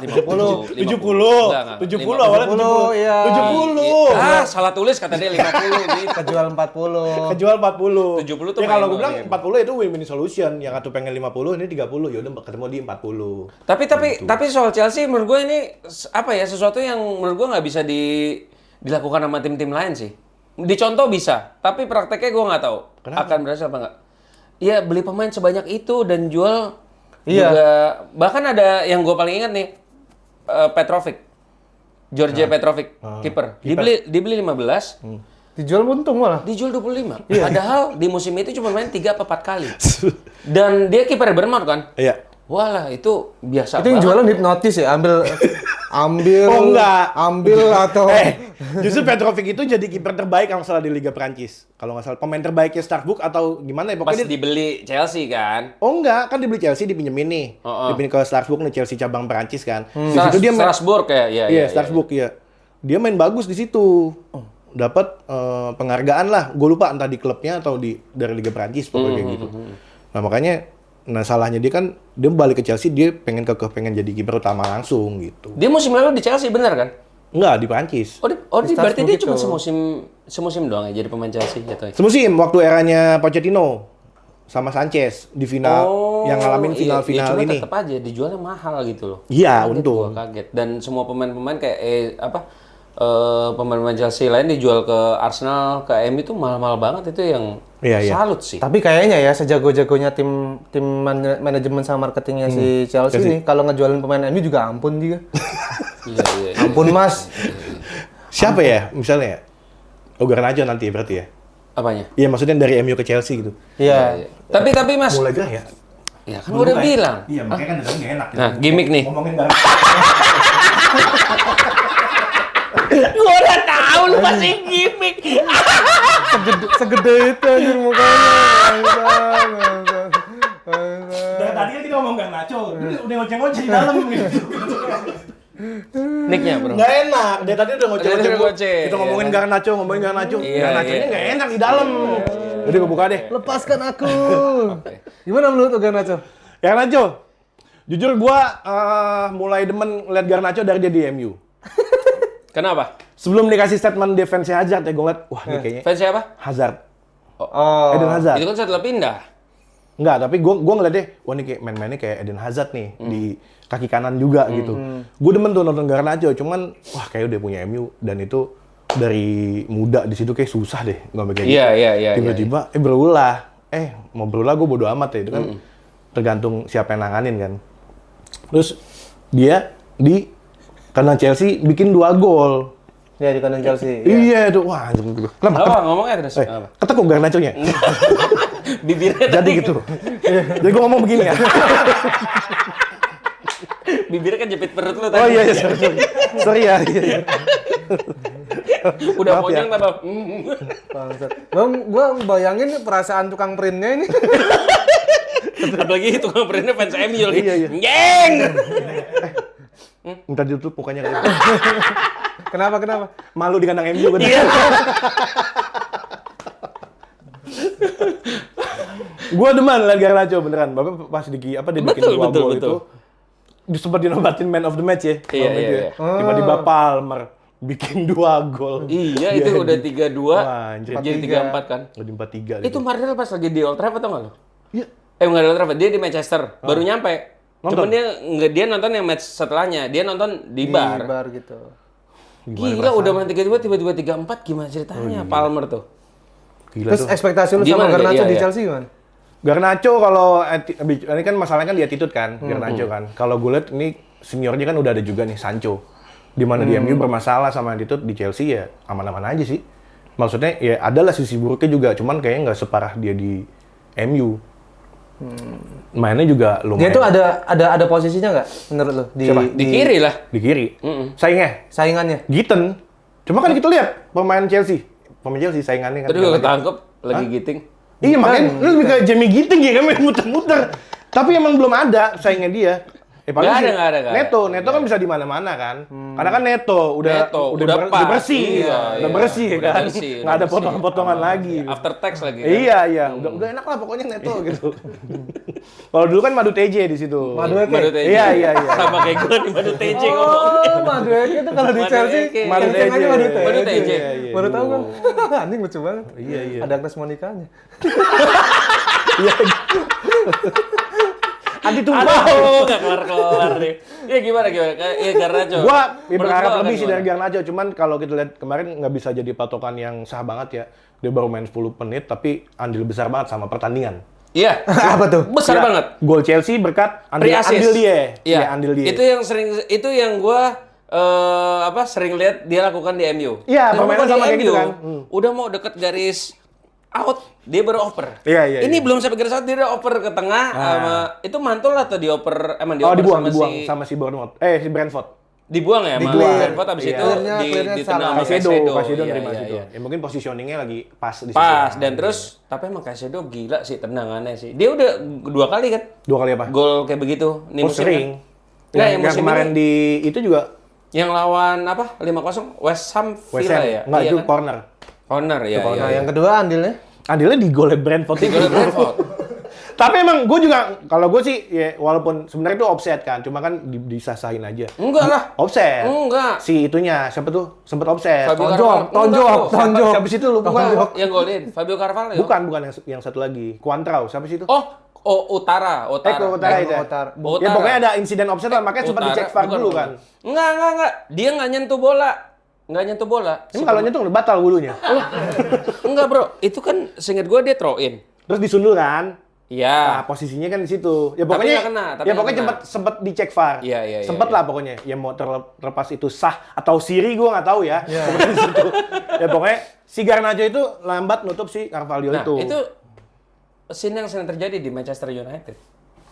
70. Enggak. 70 awalnya 70, iya. 70. Ah, salah tulis kata dia 50 gitu. Kejual 40. Kejual 40. 70 tuh ya kalau main gue bilang banget. 40 itu win-win solution. Yang satu pengen 50, ini 30. Ya udah ketemu di 40. Tapi soal Chelsea menurut gue ini apa ya sesuatu yang menurut gue nggak bisa dilakukan sama tim-tim lain sih. Dicontoh bisa, tapi prakteknya gue nggak tahu akan berhasil apa nggak. Iya beli pemain sebanyak itu dan jual juga. Bahkan ada yang gue paling ingat nih Petrovic, George Petrovic, kiper. Dibeli 15, Dijual untung malah. dijual 25. Padahal di musim itu cuma main 3 atau 4 kali. Dan dia kiper Bournemouth kan. Iya. Walah itu biasa Itu yang banget. jualan hipnotis ya, ambil Oh, enggak. ambil atau Justru Petrovic itu jadi kiper terbaik kalau nggak salah di Liga Prancis. Kalau nggak salah pemain terbaiknya Strasbourg atau gimana ya Pas pokoknya. dibeli Chelsea kan. Oh enggak, kan dibeli Chelsea dipinjemin nih. Oh. Dipinjemin ke Strasbourg nih Chelsea cabang Prancis kan. Di situ dia main, Strasbourg ya, iya Strasbourg ya. Dia main bagus di situ. Dapat penghargaan lah. Gue lupa entah di klubnya atau dari Liga Prancis pokoknya kayak gitu. Nah makanya salahnya dia kan dia balik ke Chelsea dia pengen jadi kiper utama langsung gitu. Dia musim lalu di Chelsea benar kan? Enggak di Prancis. Berarti Strasbourg dia itu. cuma semusim doang ya jadi pemain Chelsea jatuhnya. Semusim waktu eranya Pochettino. sama Sanchez di final yang ngalamin final-final cuma ini. tetap aja dijualnya mahal gitu loh. Iya, Kaget untung. gua, kaget. Dan semua pemain-pemain kayak pemain-pemain Chelsea lain dijual ke Arsenal, ke MU itu mahal-mahal banget, itu yang salut sih. Tapi kayaknya ya sejago-jagonya tim manajemen sama marketingnya si Chelsea nih, kalau ngejualin pemain MU juga ampun dia. Iya. Ampun Mas. Siapa ya misalnya? Garnacho nanti berarti ya? Apanya? Iya maksudnya dari MU ke Chelsea gitu. Iya. Tapi Mas, Mulai gerah ya? ya kan udah bilang. Iya makanya kan nggak enak. Nah, gimmick nih. Ngomongin Gua udah tahu lu masih gimmick. Segede itu anjir mukanya. Dari tadi kan kita ngomong Garnacho, udah ngoceh-ngoceh di dalam gitu. Nicknya bro. Nggak enak, dari tadi udah ngoceh-ngoceh. Udah ngoceh. Kita ngomongin Garnacho. Iya, Garnacho-nya iya. nggak enak di dalam. Jadi gue buka deh. Lepaskan aku. Gimana menurut lu Garnacho? Garnacho, jujur gua mulai demen liat Garnacho dari dia di MU. Kenapa? Sebelum dikasih statement defense Hazard ya gue ngeliat, wah ini kayaknya Fans siapa? Hazard. Oh. Eden Hazard. Itu kan setelah pindah. Enggak, tapi gue ngeliat deh, wah ini kayak main-mainnya kayak Eden Hazard nih, di kaki kanan juga gitu. Gue demen tuh nonton Garnacho, cuman wah kayak udah punya MU, dan itu dari muda di situ kayak susah deh nggak kayak Iya, gitu. iya, iya. Tiba-tiba, berulah. Mau berulah gue bodo amat ya, itu kan tergantung siapa yang nanganin kan. Terus dia di kandang Chelsea bikin 2 gol. Ya di kandang Chelsea. Iya itu, wah anjing gue. Apa ngomongnya terus? Apa? Ketekuk Garnacho-nya. Bibirnya Jadi gitu. Jadi gue ngomong begini ya. Bibirnya kan jepit perut lu tadi. Oh iya, sorry ya. Iya. Udah Maaf ya. monyang tambah. Bangsat. Gua bayangin perasaan tukang printnya ini. Apalagi tukang printnya fans MU lagi. Iya. Geng! Minta ditutup mukanya kayak gitu. Kenapa? Malu di kandang MU kan. Iya. Gua demen liat Garnacho beneran. Bapak pas dia bikin Betul, 2 betul, gol betul. itu sempat dinobatin man of the match ya. Iya, Kalau iya, itu iya. ya. Tiba-tiba Palmer bikin 2 gol. Iya, itu udah 3-2. Wah, anjir. Jadi 3-4 kan. Jadi 4-3 Itu Martial pas lagi di Old Trafford tau nggak lo? Iya. Nggak di Old Trafford, dia di Manchester. Baru nyampe. Nonton? Cuman dia nonton yang match setelahnya. Dia nonton di bar. Di bar gitu. Gila, udah main 3-2, tiba-tiba 3-4. Gimana ceritanya Palmer tuh? Gila Terus tuh. ekspektasi lu Gimana sama dia? Garnacho Iya, di iya. Chelsea gimana? Garnacho kalau ini kan masalahnya kan di attitude kan, Garnacho kan. Kalau gue lihat ini seniornya kan udah ada juga nih Sancho. Di mana di MU bermasalah sama attitude, di Chelsea ya aman-aman aja sih. Maksudnya ya adalah sisi buruknya juga, cuman kayaknya nggak separah dia di MU. Mainnya juga Dia lumayan. tuh ada posisinya nggak menurut lu Siapa? Di kiri lah. Di kiri. Saingnya saingannya? Gitten. Cuma kan kita lihat pemain Chelsea saingannya kan. Tadi gue ketangkep lagi giting. Iya makanya lu lebih kayak Jamie Gitting ya kan main muter-muter. Tapi emang belum ada saingnya dia. Paling Nggak sih ada. Neto kan bisa di mana-mana kan. Karena kan Neto udah pas. bersih. Iya, Udah iya. bersih Udah kan. bersih, Nggak udah ada bersih. potongan-potongan lagi. After tax lagi kan? Iya. Udah enak lah pokoknya Neto gitu. Kalau dulu kan Madu TJ di situ. Madueke. Madu TJ. Iya. Sama kayak gue di Madu TJ ngomong. Oh, Madueke itu kalau di Madueke. Chelsea Madu kenceng aja TJ. Madu TJ. Madu TJ. Iya. Baru tahu kan? Anjing lucu banget. Iya. Ada Agnes Monica-nya. Anti tumpah. Aduh, nggak kelar-kelar deh. Ya gimana? Ya Garnacho. Gua Menurut berharap gua lebih akan sih dari gimana? Garnacho, cuman kalau kita lihat kemarin nggak bisa jadi patokan yang sah banget ya. Dia baru main 10 menit tapi andil besar banget sama pertandingan. Iya. Apa tuh? Besar Ya, banget. Gol Chelsea berkat andil dia. Iya. Andil dia. Itu yang gua sering lihat dia lakukan di MU. Iya, Dan permainan di sama kayak MU, gitu kan. Udah mau deket garis out, dia baru oper. Iya. Ini belum sampai garis out, dia udah oper ke tengah sama itu mantul atau dioper dibuang sama sama si Bournemouth. Si Brentford. Dibuang ya sama Dibuang. Brentford abis Iya. itu Clearnya ditendang salah. sama Caicedo Iya, nerima iya, situ. iya. Ya mungkin positioningnya lagi pas di situ. Pas dan terus tapi emang Caicedo gila sih tendangannya sih. Dia udah 2 kali kan 2 kali apa? gol kayak begitu nih musim Sering. kan. Nggak, yang yang musim kemarin ini di itu juga yang lawan apa 5-0 West Ham West Villa Ham. ya. Enggak, Iya itu kan? corner. Corner ya. Nah, yang kedua andilnya. Andilnya di gol Brentford. Di gol Brentford. Tapi emang gue juga, kalau gue sih, ya walaupun sebenarnya itu offset kan, cuma kan disasahin aja. Enggak lah. Offset. Enggak. Si itunya, siapa tuh? Sempet offset. Fabio Tonjok, Carvalho. tonjok. Siapa sih itu? Lupa. Yang golin Fabio Carvalho. Bukan yang satu lagi. Kuantrau, siapa sih itu? Utara. Utara itu. Utara. Ya pokoknya ada insiden offset lah, makanya sempat dicek VAR dulu kan. Enggak. Dia nggak nyentuh bola. Ini kalau nyentuh batal wulunya. Enggak, Bro. Itu kan seingat gue dia throw in. Terus disundul kan? Iya. Nah, posisinya kan di situ. Ya Tapi pokoknya nggak kena, ya pokoknya sempat dicek VAR. Iya. Sempet lah pokoknya. Ya mau terlepas itu sah atau siri gua nggak tahu ya. Pokoknya di situ. Ya pokoknya si Garnacho itu lambat nutup si Carvalho Nah, itu. itu scene yang sering terjadi di Manchester United.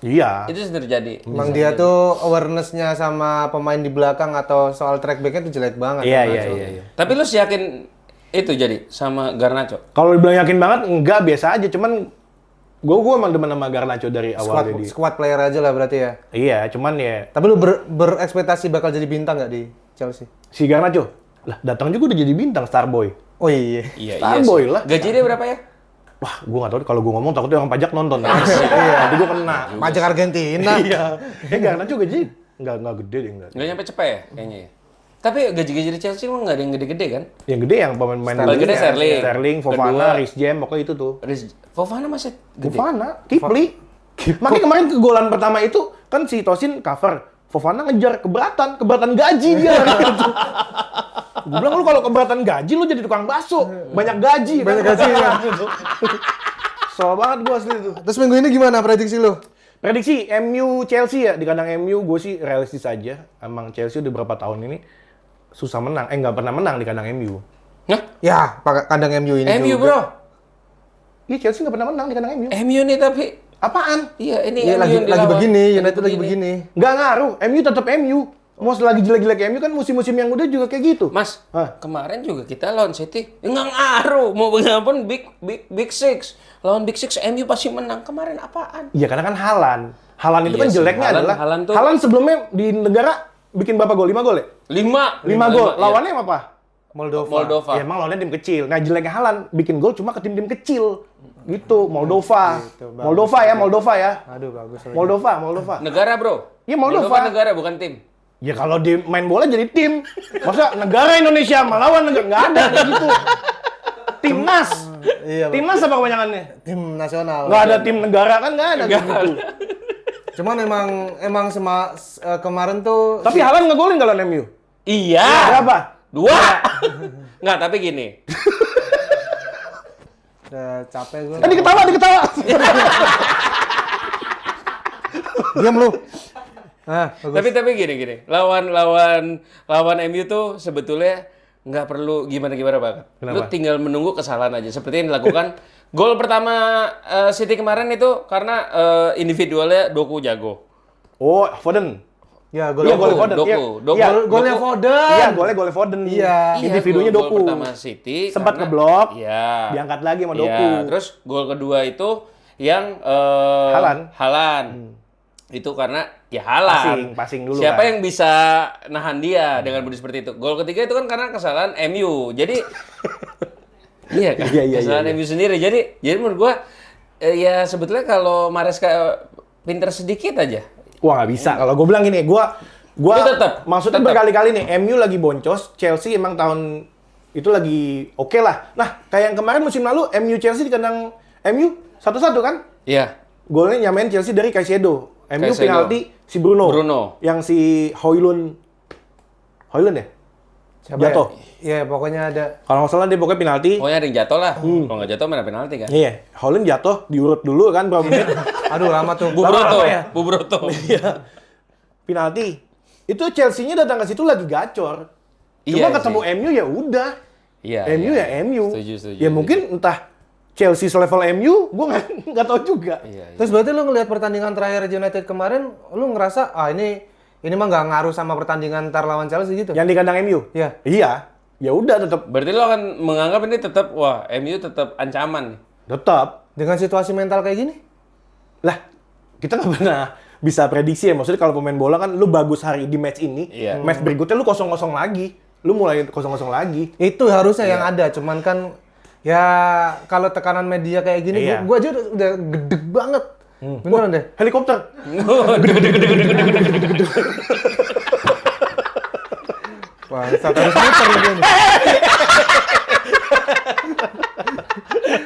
Iya. Itu sering terjadi. Emang dia tuh awareness-nya sama pemain di belakang atau soal track back-nya tuh jelek banget. Iya. Tapi lu yakin itu jadi sama Garnacho? Kalau dibilang yakin banget enggak, biasa aja. Cuman gua emang demen sama Garnacho dari awal jadi. Squad player aja lah berarti ya. Iya, cuman ya Tapi lu berekspektasi bakal jadi bintang nggak di Chelsea? si Garnacho lah datang juga udah jadi bintang Starboy. Oh iya. Iya Starboy sih. lah. Gaji dia berapa ya? Wah, gua nggak tahu kalau gua ngomong takutnya orang pajak nonton. Iya, jadi gua kena. Pajak Argentina. Iya. Garnacho gaji nggak gede deh enggak. Nggak nyampe cepet ya kayaknya ya? Tapi gaji-gaji di Chelsea emang nggak ada yang gede-gede kan? Yang gede yang pemain-pemain Paling gede Sterling, Fofana, Kedua, Reece James, pokoknya itu tuh. Fofana masih gede. Fofana, Kipli. Makanya kemarin kegolan pertama itu kan si Tosin cover. Fofana ngejar keberatan gaji dia. Gue bilang lu kalau keberatan gaji lu jadi tukang bakso, banyak gaji. Banyak gaji ya. Soal banget gua asli itu. Terus minggu ini gimana prediksi lu? Prediksi MU Chelsea ya, di kandang MU gue sih realistis aja. Emang Chelsea udah berapa tahun ini susah menang, nggak pernah menang di kandang MU. Hah? Ya, kandang MU ini MU juga. bro. Iya Chelsea nggak pernah menang di kandang MU. MU nih tapi Apaan? iya ini Iya, MU lagi yang dilawan. begini, United lagi begini. Nggak ngaruh, MU tetap MU. Mau selagi jelek-jelek MU kan musim-musim yang udah juga kayak gitu. Mas, Hah? kemarin juga kita lawan City. Nggak ngaruh. Mau bagaimanapun Big Six. Lawan Big Six, MU pasti menang. Kemarin apaan? Iya karena kan Haaland. Haaland itu Iya kan sih, jeleknya Haaland- adalah Haaland tuh- Haaland sebelumnya di negara bikin berapa gol? 5 gol ya? 5 5 gol. iya. Lawannya apa? Moldova. Ya emang lawannya tim kecil. Nah jeleknya Haaland bikin gol cuma ke tim-tim kecil. Gitu, Moldova. Moldova ya. Aduh, bagus lagi. Moldova. Negara bro. Iya, Moldova. Negara bukan tim. Ya kalau di main bola jadi tim. Masa negara Indonesia melawan negara nggak ada kayak gitu. Timnas. Iya, Bang. Timnas apa kebanyakannya? Tim nasional. Nggak ada tim negara kan nggak ada kayak gitu. Cuman emang kemarin tuh Tapi Haaland ngegolin kalau MU. Iya. Berapa? 2. Nggak, tapi gini. udah capek gue. Diketawa. Diam lu. Nah, bagus. Tapi gini. Lawan MU tuh sebetulnya nggak perlu gimana banget. Kenapa? Lu tinggal menunggu kesalahan aja. Seperti yang dilakukan gol pertama City kemarin itu karena individualnya Doku jago. Oh, Foden. Ya, Iya, golnya Foden. Doku. Iya. Doku. Iya, golnya Foden. Iya, golnya Foden. Iya. Individunya gol Doku. pertama City Sempat karena- ngeblok. Iya. Diangkat lagi sama Doku. Iya, terus gol kedua itu yang Haaland. Itu karena ya Haaland. Passing dulu Siapa kan. yang bisa nahan dia dengan budi seperti itu? Gol ketiga itu kan karena kesalahan MU. Jadi iya kan? Iya. Kesalahan MU sendiri. Jadi menurut gua ya sebetulnya kalau Maresca pinter sedikit aja. Wah, nggak bisa. Kalau gue bilang gini, gue Lu tetep, maksudnya tetep. berkali-kali nih, MU lagi boncos, Chelsea emang tahun itu lagi oke lah. Nah, kayak yang kemarin musim lalu, MU Chelsea di kandang MU 1-1 kan? Iya. Golnya nyamain Chelsea dari Caicedo. MU Caicedo. penalti si Bruno. Yang si Højlund ya? Siapa Jatuh. Ya? Iya, pokoknya ada. Kalau nggak salah dia pokoknya penalti. Pokoknya ada yang jatuh lah. Kalau nggak jatuh mana penalti kan? Iya, Højlund jatuh, diurut dulu kan berapa menit. Aduh, lama tuh. Bu Broto. ya? Bu Broto. Iya. Penalti. Itu Chelsea-nya datang ke situ lagi gacor. Cuma Iya ketemu sih. MU ya udah. Iya. MU iya. ya MU. Setuju. Ya mungkin entah Chelsea selevel MU, gue nggak tahu juga. Iya. Terus berarti lu ngelihat pertandingan terakhir United kemarin, lu ngerasa ini mah nggak ngaruh sama pertandingan ntar lawan Chelsea gitu? Yang di kandang MU? Iya. Iya. Ya udah tetap Berarti lo akan menganggap ini tetap MU tetap ancaman nih. tetap. Dengan situasi mental kayak gini? Lah, kita nggak pernah bisa prediksi ya. Maksudnya kalau pemain bola kan lu bagus hari di match ini, Iya. match berikutnya lu 0-0 lagi. Lu mulai 0-0 lagi. Itu harusnya yang ada, cuman kan ya kalau tekanan media kayak gini, Iya. gua aja udah gedeg banget. Beneran deh. Helikopter. Wah, saat harus muter ini.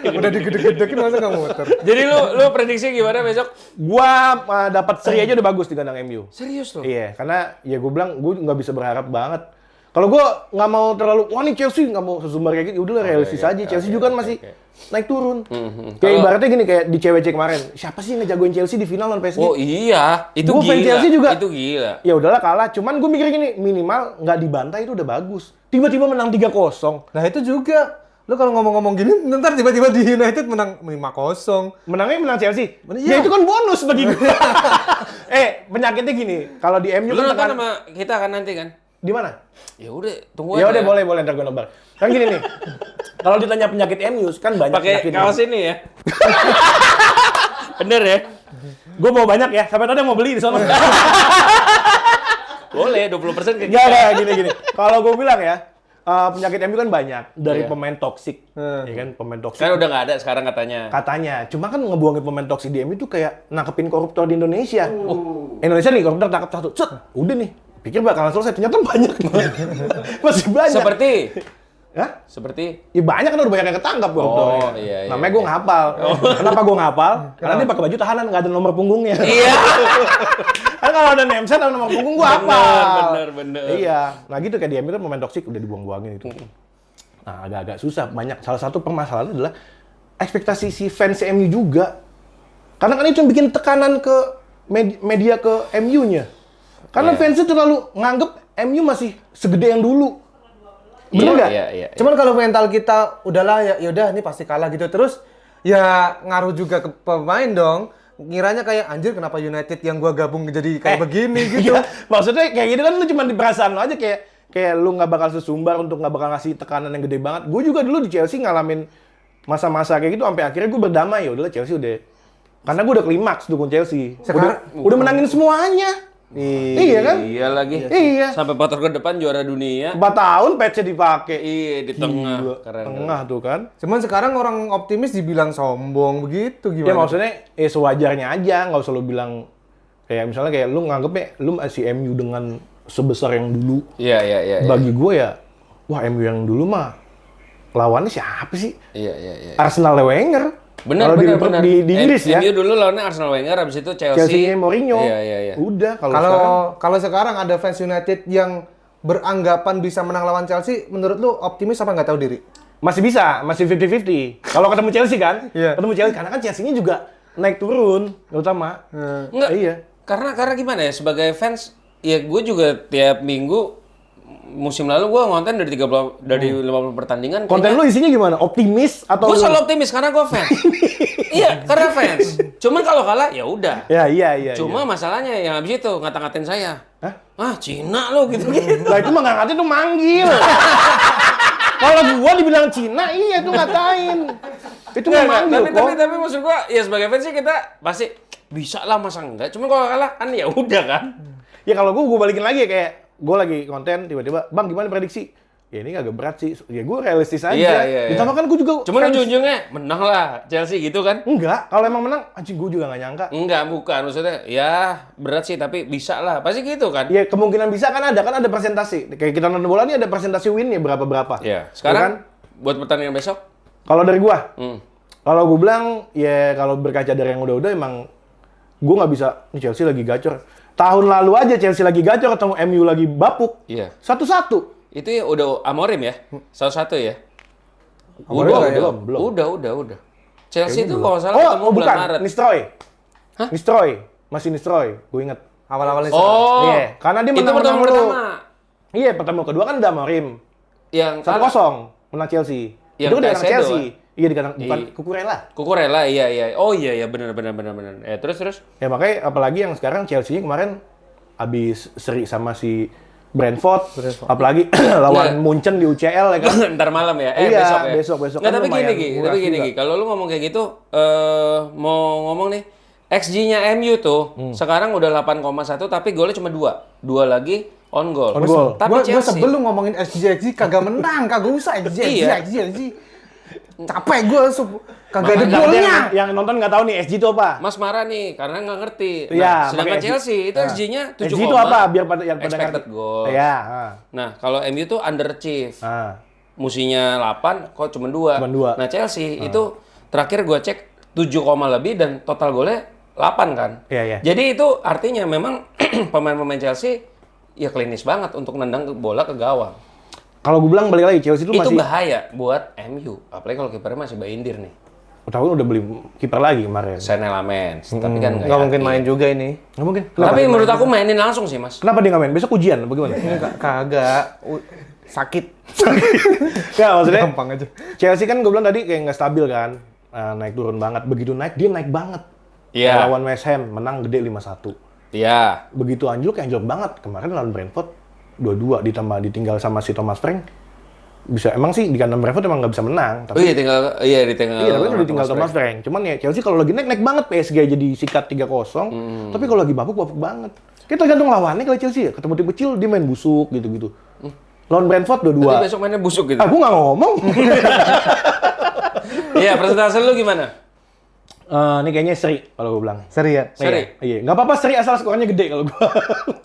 Udah digedek-gedekin masa nggak muter? Jadi lu prediksi gimana besok? Gua dapat seri aja udah bagus di kandang MU. Serius loh? Iya, karena ya gue bilang gue nggak bisa berharap banget. Kalau gue nggak mau terlalu, wah nih Chelsea nggak mau sesumbar kayak gitu, udah realistis aja. Chelsea juga kan masih naik turun. Kayak ibaratnya gini, kayak di CWC kemarin, siapa sih yang ngejagoin Chelsea di final lawan PSG? Oh iya, itu Gua fans gila. Chelsea juga. Itu gila. Ya udahlah kalah, cuman gue mikir gini, minimal nggak dibantai itu udah bagus. Tiba-tiba menang 3-0. Nah itu juga. Lu kalau ngomong-ngomong gini, ntar tiba-tiba di United menang 5-0. Menangnya menang Chelsea. Iya. Ya itu kan bonus bagi gue. Penyakitnya gini, kalau di MU Lu kan nonton sama kita kan nanti kan? di mana? Ya udah, tunggu Ya aja. udah boleh ntar gue nobar. Kan gini nih. Kalau ditanya penyakit MU kan banyak Pakai penyakitnya. kaos ini ya. Bener ya? Gue mau banyak ya, sampai ada yang mau beli di sana. Boleh, 20% ke Enggak, gini. Kalau gue bilang ya, penyakit MU kan banyak dari Iya. pemain toksik. Ya kan, pemain toksik. Kan udah nggak ada sekarang katanya. Katanya, cuma kan ngebuangin pemain toksik di MU itu kayak nangkepin koruptor di Indonesia. Indonesia nih koruptor tangkap satu, set, udah nih. Pikir bakalan selesai, ternyata banyak. Masih banyak. Seperti Hah? seperti Ya banyak kan udah banyak yang ketangkap koruptornya. Oh, iya. Namanya gue ngapal. Kenapa gue ngapal? Karena dia pakai baju tahanan, nggak ada nomor punggungnya. Iya. Kan kalau ada name set ada nomor punggung gue hafal. Bener. Iya. Nah gitu kayak di MU kan pemain toksik udah dibuang-buangin itu. Nah agak-agak susah. Banyak. Salah satu permasalahan adalah ekspektasi si fans MU juga. Karena kan itu yang bikin tekanan ke media ke MU-nya. Karena Iya. fansnya terlalu nganggep MU masih segede yang dulu. Bener nggak? Iya. Cuman kalau mental kita udahlah ya udah ini pasti kalah gitu terus ya ngaruh juga ke pemain dong. Ngiranya kayak anjir kenapa United yang gua gabung jadi kayak begini gitu. Iya, maksudnya kayak gitu kan lu cuma di perasaan lu aja kayak lu nggak bakal sesumbar untuk nggak bakal ngasih tekanan yang gede banget. Gue juga dulu di Chelsea ngalamin masa-masa kayak gitu sampai akhirnya gue berdamai ya udahlah Chelsea udah. Karena gue udah klimaks dukung Chelsea. Sekarang- udah menangin semuanya. Iya kan? Iya lagi. Iya. Sampai potter ke depan juara dunia. 4 tahun patch-nya dipakai. Iya, di tengah. Gila, Keren. tengah tuh kan. Cuman sekarang orang optimis dibilang sombong begitu Ya gimana? maksudnya sewajarnya aja, nggak usah lu bilang kayak misalnya kayak lu nganggepnya lu masih MU dengan sebesar yang dulu. Iya. Bagi gue ya, wah MU yang dulu mah lawannya siapa sih? Iya. Arsenal Wenger. Benar. Di Inggris ya. MU dulu lawannya Arsenal Wenger, habis itu Chelsea. Chelsea Mourinho. Iya. Udah kalau sekarang Kalau sekarang ada fans United yang beranggapan bisa menang lawan Chelsea, menurut lu optimis apa nggak tahu diri? masih bisa, masih 50-50. Kalau ketemu Chelsea kan? Iya. Ketemu Chelsea karena kan Chelsea-nya juga naik turun, terutama. Enggak. Iya. Karena gimana ya, sebagai fans, ya gue juga tiap minggu musim lalu gue ngonten dari 50 pertandingan. Konten lu isinya gimana? Optimis atau Gue selalu optimis karena gue fans. Iya, karena fans. Cuman kalau kalah ya udah. Ya, iya. Cuma masalahnya yang habis itu ngata-ngatain saya. Hah? Ah, Cina lo gitu. Lah itu mah nggak ngatain tuh manggil. Kalau gua dibilang Cina, iya tuh ngatain. Itu mah manggil kok. Tapi maksud gua ya sebagai fans sih kita pasti bisa lah, masa enggak. Cuman kalau kalah kan ya udah kan. Ya kalau gua balikin lagi ya, kayak gua lagi konten tiba-tiba, "Bang, gimana prediksi?" Ya ini agak berat sih. Ya gua realistis aja. Iya. Ditambah kan gua juga Cuman fans- ujung-ujungnya menang lah Chelsea gitu kan. Enggak, kalau emang menang, anjing gua juga nggak nyangka. Enggak, bukan. Maksudnya ya berat sih tapi bisa lah. Pasti gitu kan. Ya kemungkinan bisa kan ada persentasi. Kayak kita nonton bola nih ada persentasi win-nya berapa-berapa. Ya, Ya sekarang kan? buat pertandingan besok. Kalau dari gua, Hmm. kalau gua bilang ya kalau berkaca dari yang udah-udah emang gua nggak bisa, nih Chelsea lagi gacor. Tahun lalu aja Chelsea lagi gacor ketemu MU lagi bapuk. Iya. 1-1. Itu ya udah Amorim ya? Salah satu ya? Amorim Udah. belum. Udah. Chelsea itu kalau salah ketemu bulan bukan. Maret. Nistroy. Nistroy. Masih Nistroy. Gue inget. Awal-awalnya Oh, Iya, karena dia itu menang pertemuan mulu. pertama. Iya, pertemuan kedua kan udah Amorim. Yang 1-0 menang Chelsea. Yang Itu kan di kandang Caicedo, Chelsea. Iya, di kandang bukan Iya. Cucurella. Cucurella, iya. Oh iya, benar. Terus. Ya makanya apalagi yang sekarang Chelsea kemarin habis seri sama si Brentford. Apalagi lawan Iya. Munchen di UCL ya kan. Ntar malam ya? Iya, besok ya? besok. Nggak, Kan tapi lumayan gini, nguras juga. Gi. Kalau lu ngomong kayak gitu, mau ngomong nih, XG-nya MU tuh sekarang udah 8,1 tapi golnya cuma 2. 2 lagi on goal. On goal. Tapi Gua Chelsea sebelum ngomongin XG kagak menang, kagak usah XG. Iya. Capek gue kagak ada Makanya golnya. Yang nonton nggak tahu nih SG itu apa? Mas marah nih karena nggak ngerti. Nah, Iya, sedangkan pakai Chelsea itu XG-nya 7, SG itu apa? Biar pada yang pada expected ngerti. goal. Iya. Nah, kalau MU tuh underachieve. Ah. Musinya 8, kok cuma 2. Cuma 2. Nah, Chelsea itu terakhir gua cek 7, lebih dan total golnya 8 kan. Iya, iya. Jadi itu artinya memang pemain-pemain Chelsea ya klinis banget untuk nendang bola ke gawang. Kalau gue bilang balik lagi Chelsea itu Itu masih bahaya buat MU. Apalagi kalau kipernya masih Baindir nih. tahun udah beli kiper lagi kemarin. Sané Lamens. Tapi kan Nggak mungkin main juga ini. Nggak mungkin. Tapi menurut aku mainin langsung sih, Mas. Kenapa dia nggak main? Besok ujian apa gimana? Kagak. Sakit. Ya maksudnya Gampang aja. Chelsea kan gue bilang tadi kayak nggak stabil kan. Naik turun banget. Begitu naik dia naik banget. Iya. Lawan West Ham menang gede 5-1. Iya. Begitu anjlok banget. Kemarin lawan Brentford 2-2 ditambah ditinggal sama si Thomas Frank. Bisa emang sih di kandang Brentford emang nggak bisa menang. Oh iya tinggal ditinggal. Iya, tapi udah ditinggal Thomas Frank. Cuman ya Chelsea kalau lagi naik banget PSG jadi sikat 3-0. Tapi kalau lagi babuk banget. Kita tergantung lawannya kalau Chelsea ya. Ketemu tim kecil dia main busuk gitu-gitu. Lawan Brentford 2-2. Nanti besok mainnya busuk gitu. Ah, gua nggak ngomong. Iya, presentasi lu gimana? Ini kayaknya seri kalau gua bilang. Seri ya? Seri? Iya, nggak apa-apa seri asal skornya gede kalau gua.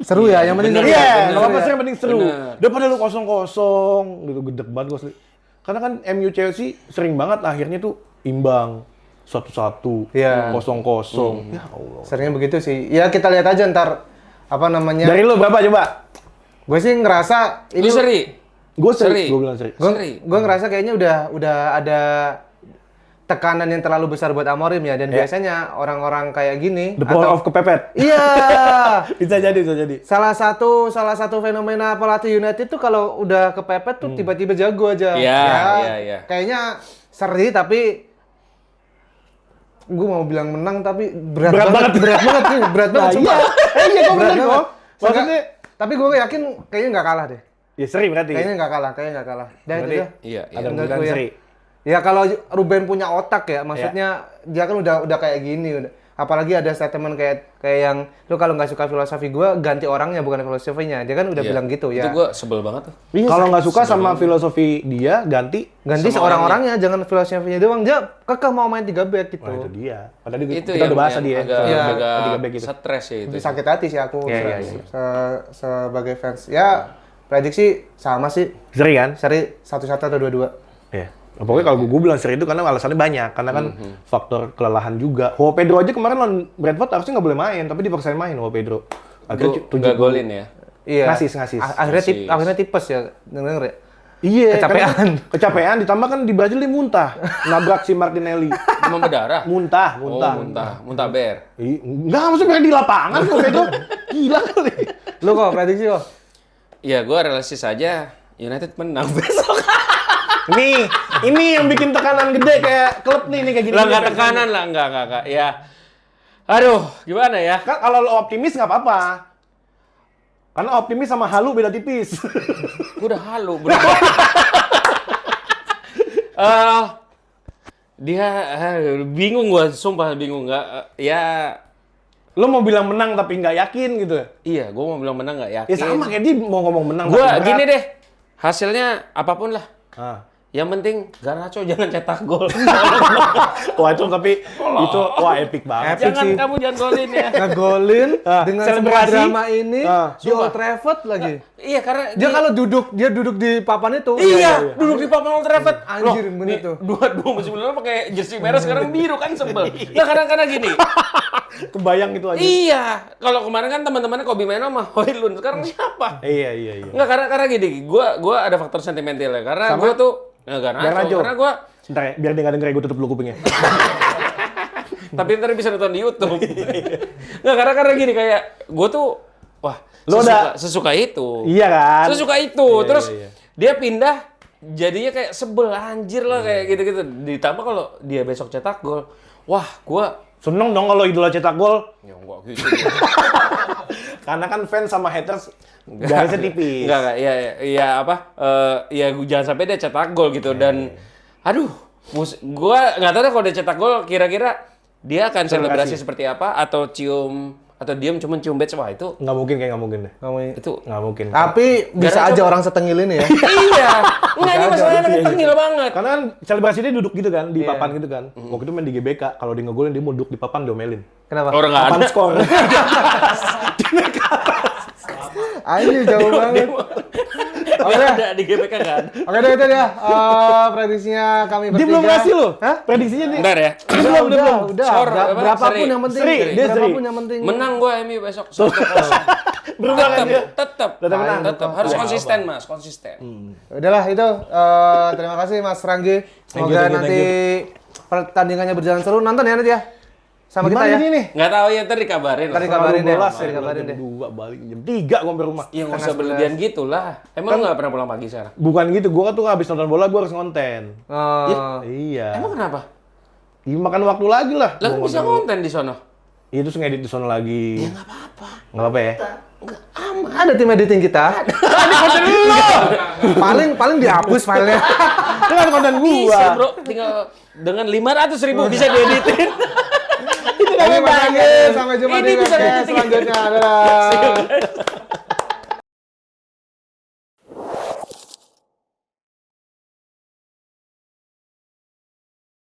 Seru ya, yang penting seru. Iya, ya? nggak apa-apa seri yang penting seru. Bener. Daripada lu 0-0 gitu gedek banget gua asli. Karena kan MU Chelsea sering banget akhirnya tuh imbang 1-1, Iya. 0-0. Ya Allah. Seringnya begitu sih. Ya kita lihat aja ntar apa namanya. Dari lu berapa coba? Gue sih ngerasa Ini seri. Gue Seri. seri, gue bilang seri. Seri. Gue ngerasa kayaknya udah ada tekanan yang terlalu besar buat Amorim ya, dan biasanya orang-orang kayak gini The power of kepepet. iya. Bisa jadi. Salah satu fenomena pelatih United tuh kalau udah kepepet tuh tiba-tiba jago aja. Iya, Ya, iya. Kayaknya seri tapi gue mau bilang menang tapi berat Berat banget nih, Nah, sumpah. iya, gue Berat bener banget. kok. Maksudnya, Tapi gue yakin kayaknya nggak kalah deh. ya seri berarti. Kayaknya nggak kalah. Dan Berarti itu Iya, ada menurut kemungkinan gue ya. seri. Ya kalau Ruben punya otak ya, maksudnya dia kan udah kayak gini. Apalagi ada statement kayak yang lu kalau nggak suka filosofi gue ganti orangnya bukan filosofinya. Dia kan udah bilang gitu ya. Itu gua sebel banget tuh. Kalau nggak suka sama filosofi dia, ganti. Ganti seorang-orangnya, jangan filosofinya doang. Dia kekeh mau main 3 back gitu. Nah, itu dia. Padahal Itu kita udah bahas yang tadi ya. agak, Iya. agak back gitu. stres ya itu. Lebih sakit hati sih aku Iya. sebagai fans. Ya prediksi sama sih. Seri kan? Seri 1-1 atau 2-2. Iya. Nah, pokoknya kalau gue bilang seri itu karena alasannya banyak. Karena kan faktor kelelahan juga. Joao Pedro aja kemarin lawan Brentford harusnya nggak boleh main. Tapi dipaksain main Joao Pedro. Akhirnya Nggak golin ya. Iya. Ngasis. Akhirnya tipes ya. Denger ya. Iya, Kecapean. karena kecapean ditambah kan di Brazil dia muntah. Nabrak si Martinelli. Demam berdarah. Muntah. Muntah ber. Enggak, maksudnya di lapangan kok itu. Gila kali. Lu kok prediksi kok? Iya, gua realistis aja United menang besok. Nih, ini yang bikin tekanan gede kayak klub nih kayak gini. Lah nggak tekanan lah, enggak. Ya. Aduh, gimana ya? Kan kalau lo optimis nggak apa-apa. Karena optimis sama halu beda tipis. Gua udah halu, bro. Dia bingung gua, sumpah bingung nggak. Ya Lo mau bilang menang tapi nggak yakin gitu. iya, gua mau bilang menang nggak yakin. Ya sama kayak dia mau ngomong menang Gua tapi berat. gini deh. Hasilnya apapun lah. Ah. Yang penting Garnacho jangan cetak gol. Wah itu tapi itu wah epic banget. Epic Jangan sih. kamu jangan golin ya. Ngegolin dengan semua selebrasi. drama ini di Sumpah. Old Trafford lagi. Iya karena Dia kalau duduk di papan itu. Iya, duduk di papan Old Trafford. Anjir, Loh, bener nih, tuh. dua musim lalu pakai jersey merah sekarang biru kan sebel. Nah, karena gini. Kebayang itu aja. Iya, kalau kemarin kan teman-temannya Kobe Mano sama Hoylund, sekarang siapa? Iya. Enggak karena gini, gua ada faktor sentimental ya. Karena Sama? gua tuh Garnacho, Garnacho. karena gua Bentar ya, biar dia nggak denger gue tutup dulu kupingnya. tapi ntar bisa nonton di YouTube. Enggak karena gini kayak gua tuh wah, Lo sesuka itu. Iya kan? Sesuka itu. Iya, Terus iya. dia pindah jadinya kayak sebel anjir lah kayak gitu-gitu. Ditambah kalau dia besok cetak gol. Wah, gua Seneng dong kalau idola cetak gol. ya enggak gitu. Karena kan fans sama haters garisnya tipis. Enggak, ya apa? Ya jangan sampai dia cetak gol gitu dan aduh, gua nggak tahu deh kalau dia cetak gol kira-kira dia akan selebrasi seperti apa atau cium atau diam cuma cium badge, wah itu Nggak mungkin, kayak nggak mungkin deh. itu Nggak mungkin. Tapi bisa Gara-gara aja orang setengil ini ya. iya. Enggak, ini masalahnya anaknya tengil banget. Karena kan selebrasi dia duduk gitu kan, di papan gitu kan. Waktu itu main di GBK, kalau dia ngegolin dia mau duduk di papan diomelin. Kenapa? Orang nggak Papan ada. skor. Anjir jauh banget. Oke deh. Ada di GBK nggak ada. Oke deh itu dia. Prediksinya kami Dia bertiga. belum ngasih loh. Hah? Prediksinya dia. Bentar ya. Udah. Sor, Berapapun seri. yang penting. Seri, dia Berapapun seri. yang penting. Menang gua MU besok 1-0. Berubah kan dia? Tetap menang. harus konsisten Mas, konsisten. Udahlah itu. Terima kasih Mas Ranggi. Thank Semoga you. nanti pertandingannya berjalan seru. Nonton ya nanti ya. Sama kita Gimana ya. ini nih? Nggak tahu ya, ntar dikabarin lah. Ntar dikabarin deh. Bolas Ntar dikabarin deh. jam 2 balik jam 3 gua sampai rumah. Ya nggak usah berlebihan gitu lah. Emang lu nggak pernah pulang pagi sekarang? Bukan gitu, gua tuh habis nonton bola gua harus ngonten. Oh. Iya. Emang kenapa? Iya, makan waktu lagi lah. Lah Gua kan bisa ngonten. konten di sono. Iya, terus ngedit di sana lagi. Ya nggak apa-apa. Nggak apa ya? Ada tim editing kita. paling dihapus filenya. Itu kan konten Bisa gua. bro, tinggal dengan 500.000 bisa dieditin. Terima kasih. Sampai jumpa Ini di bisa podcast editing. selanjutnya. Dadah.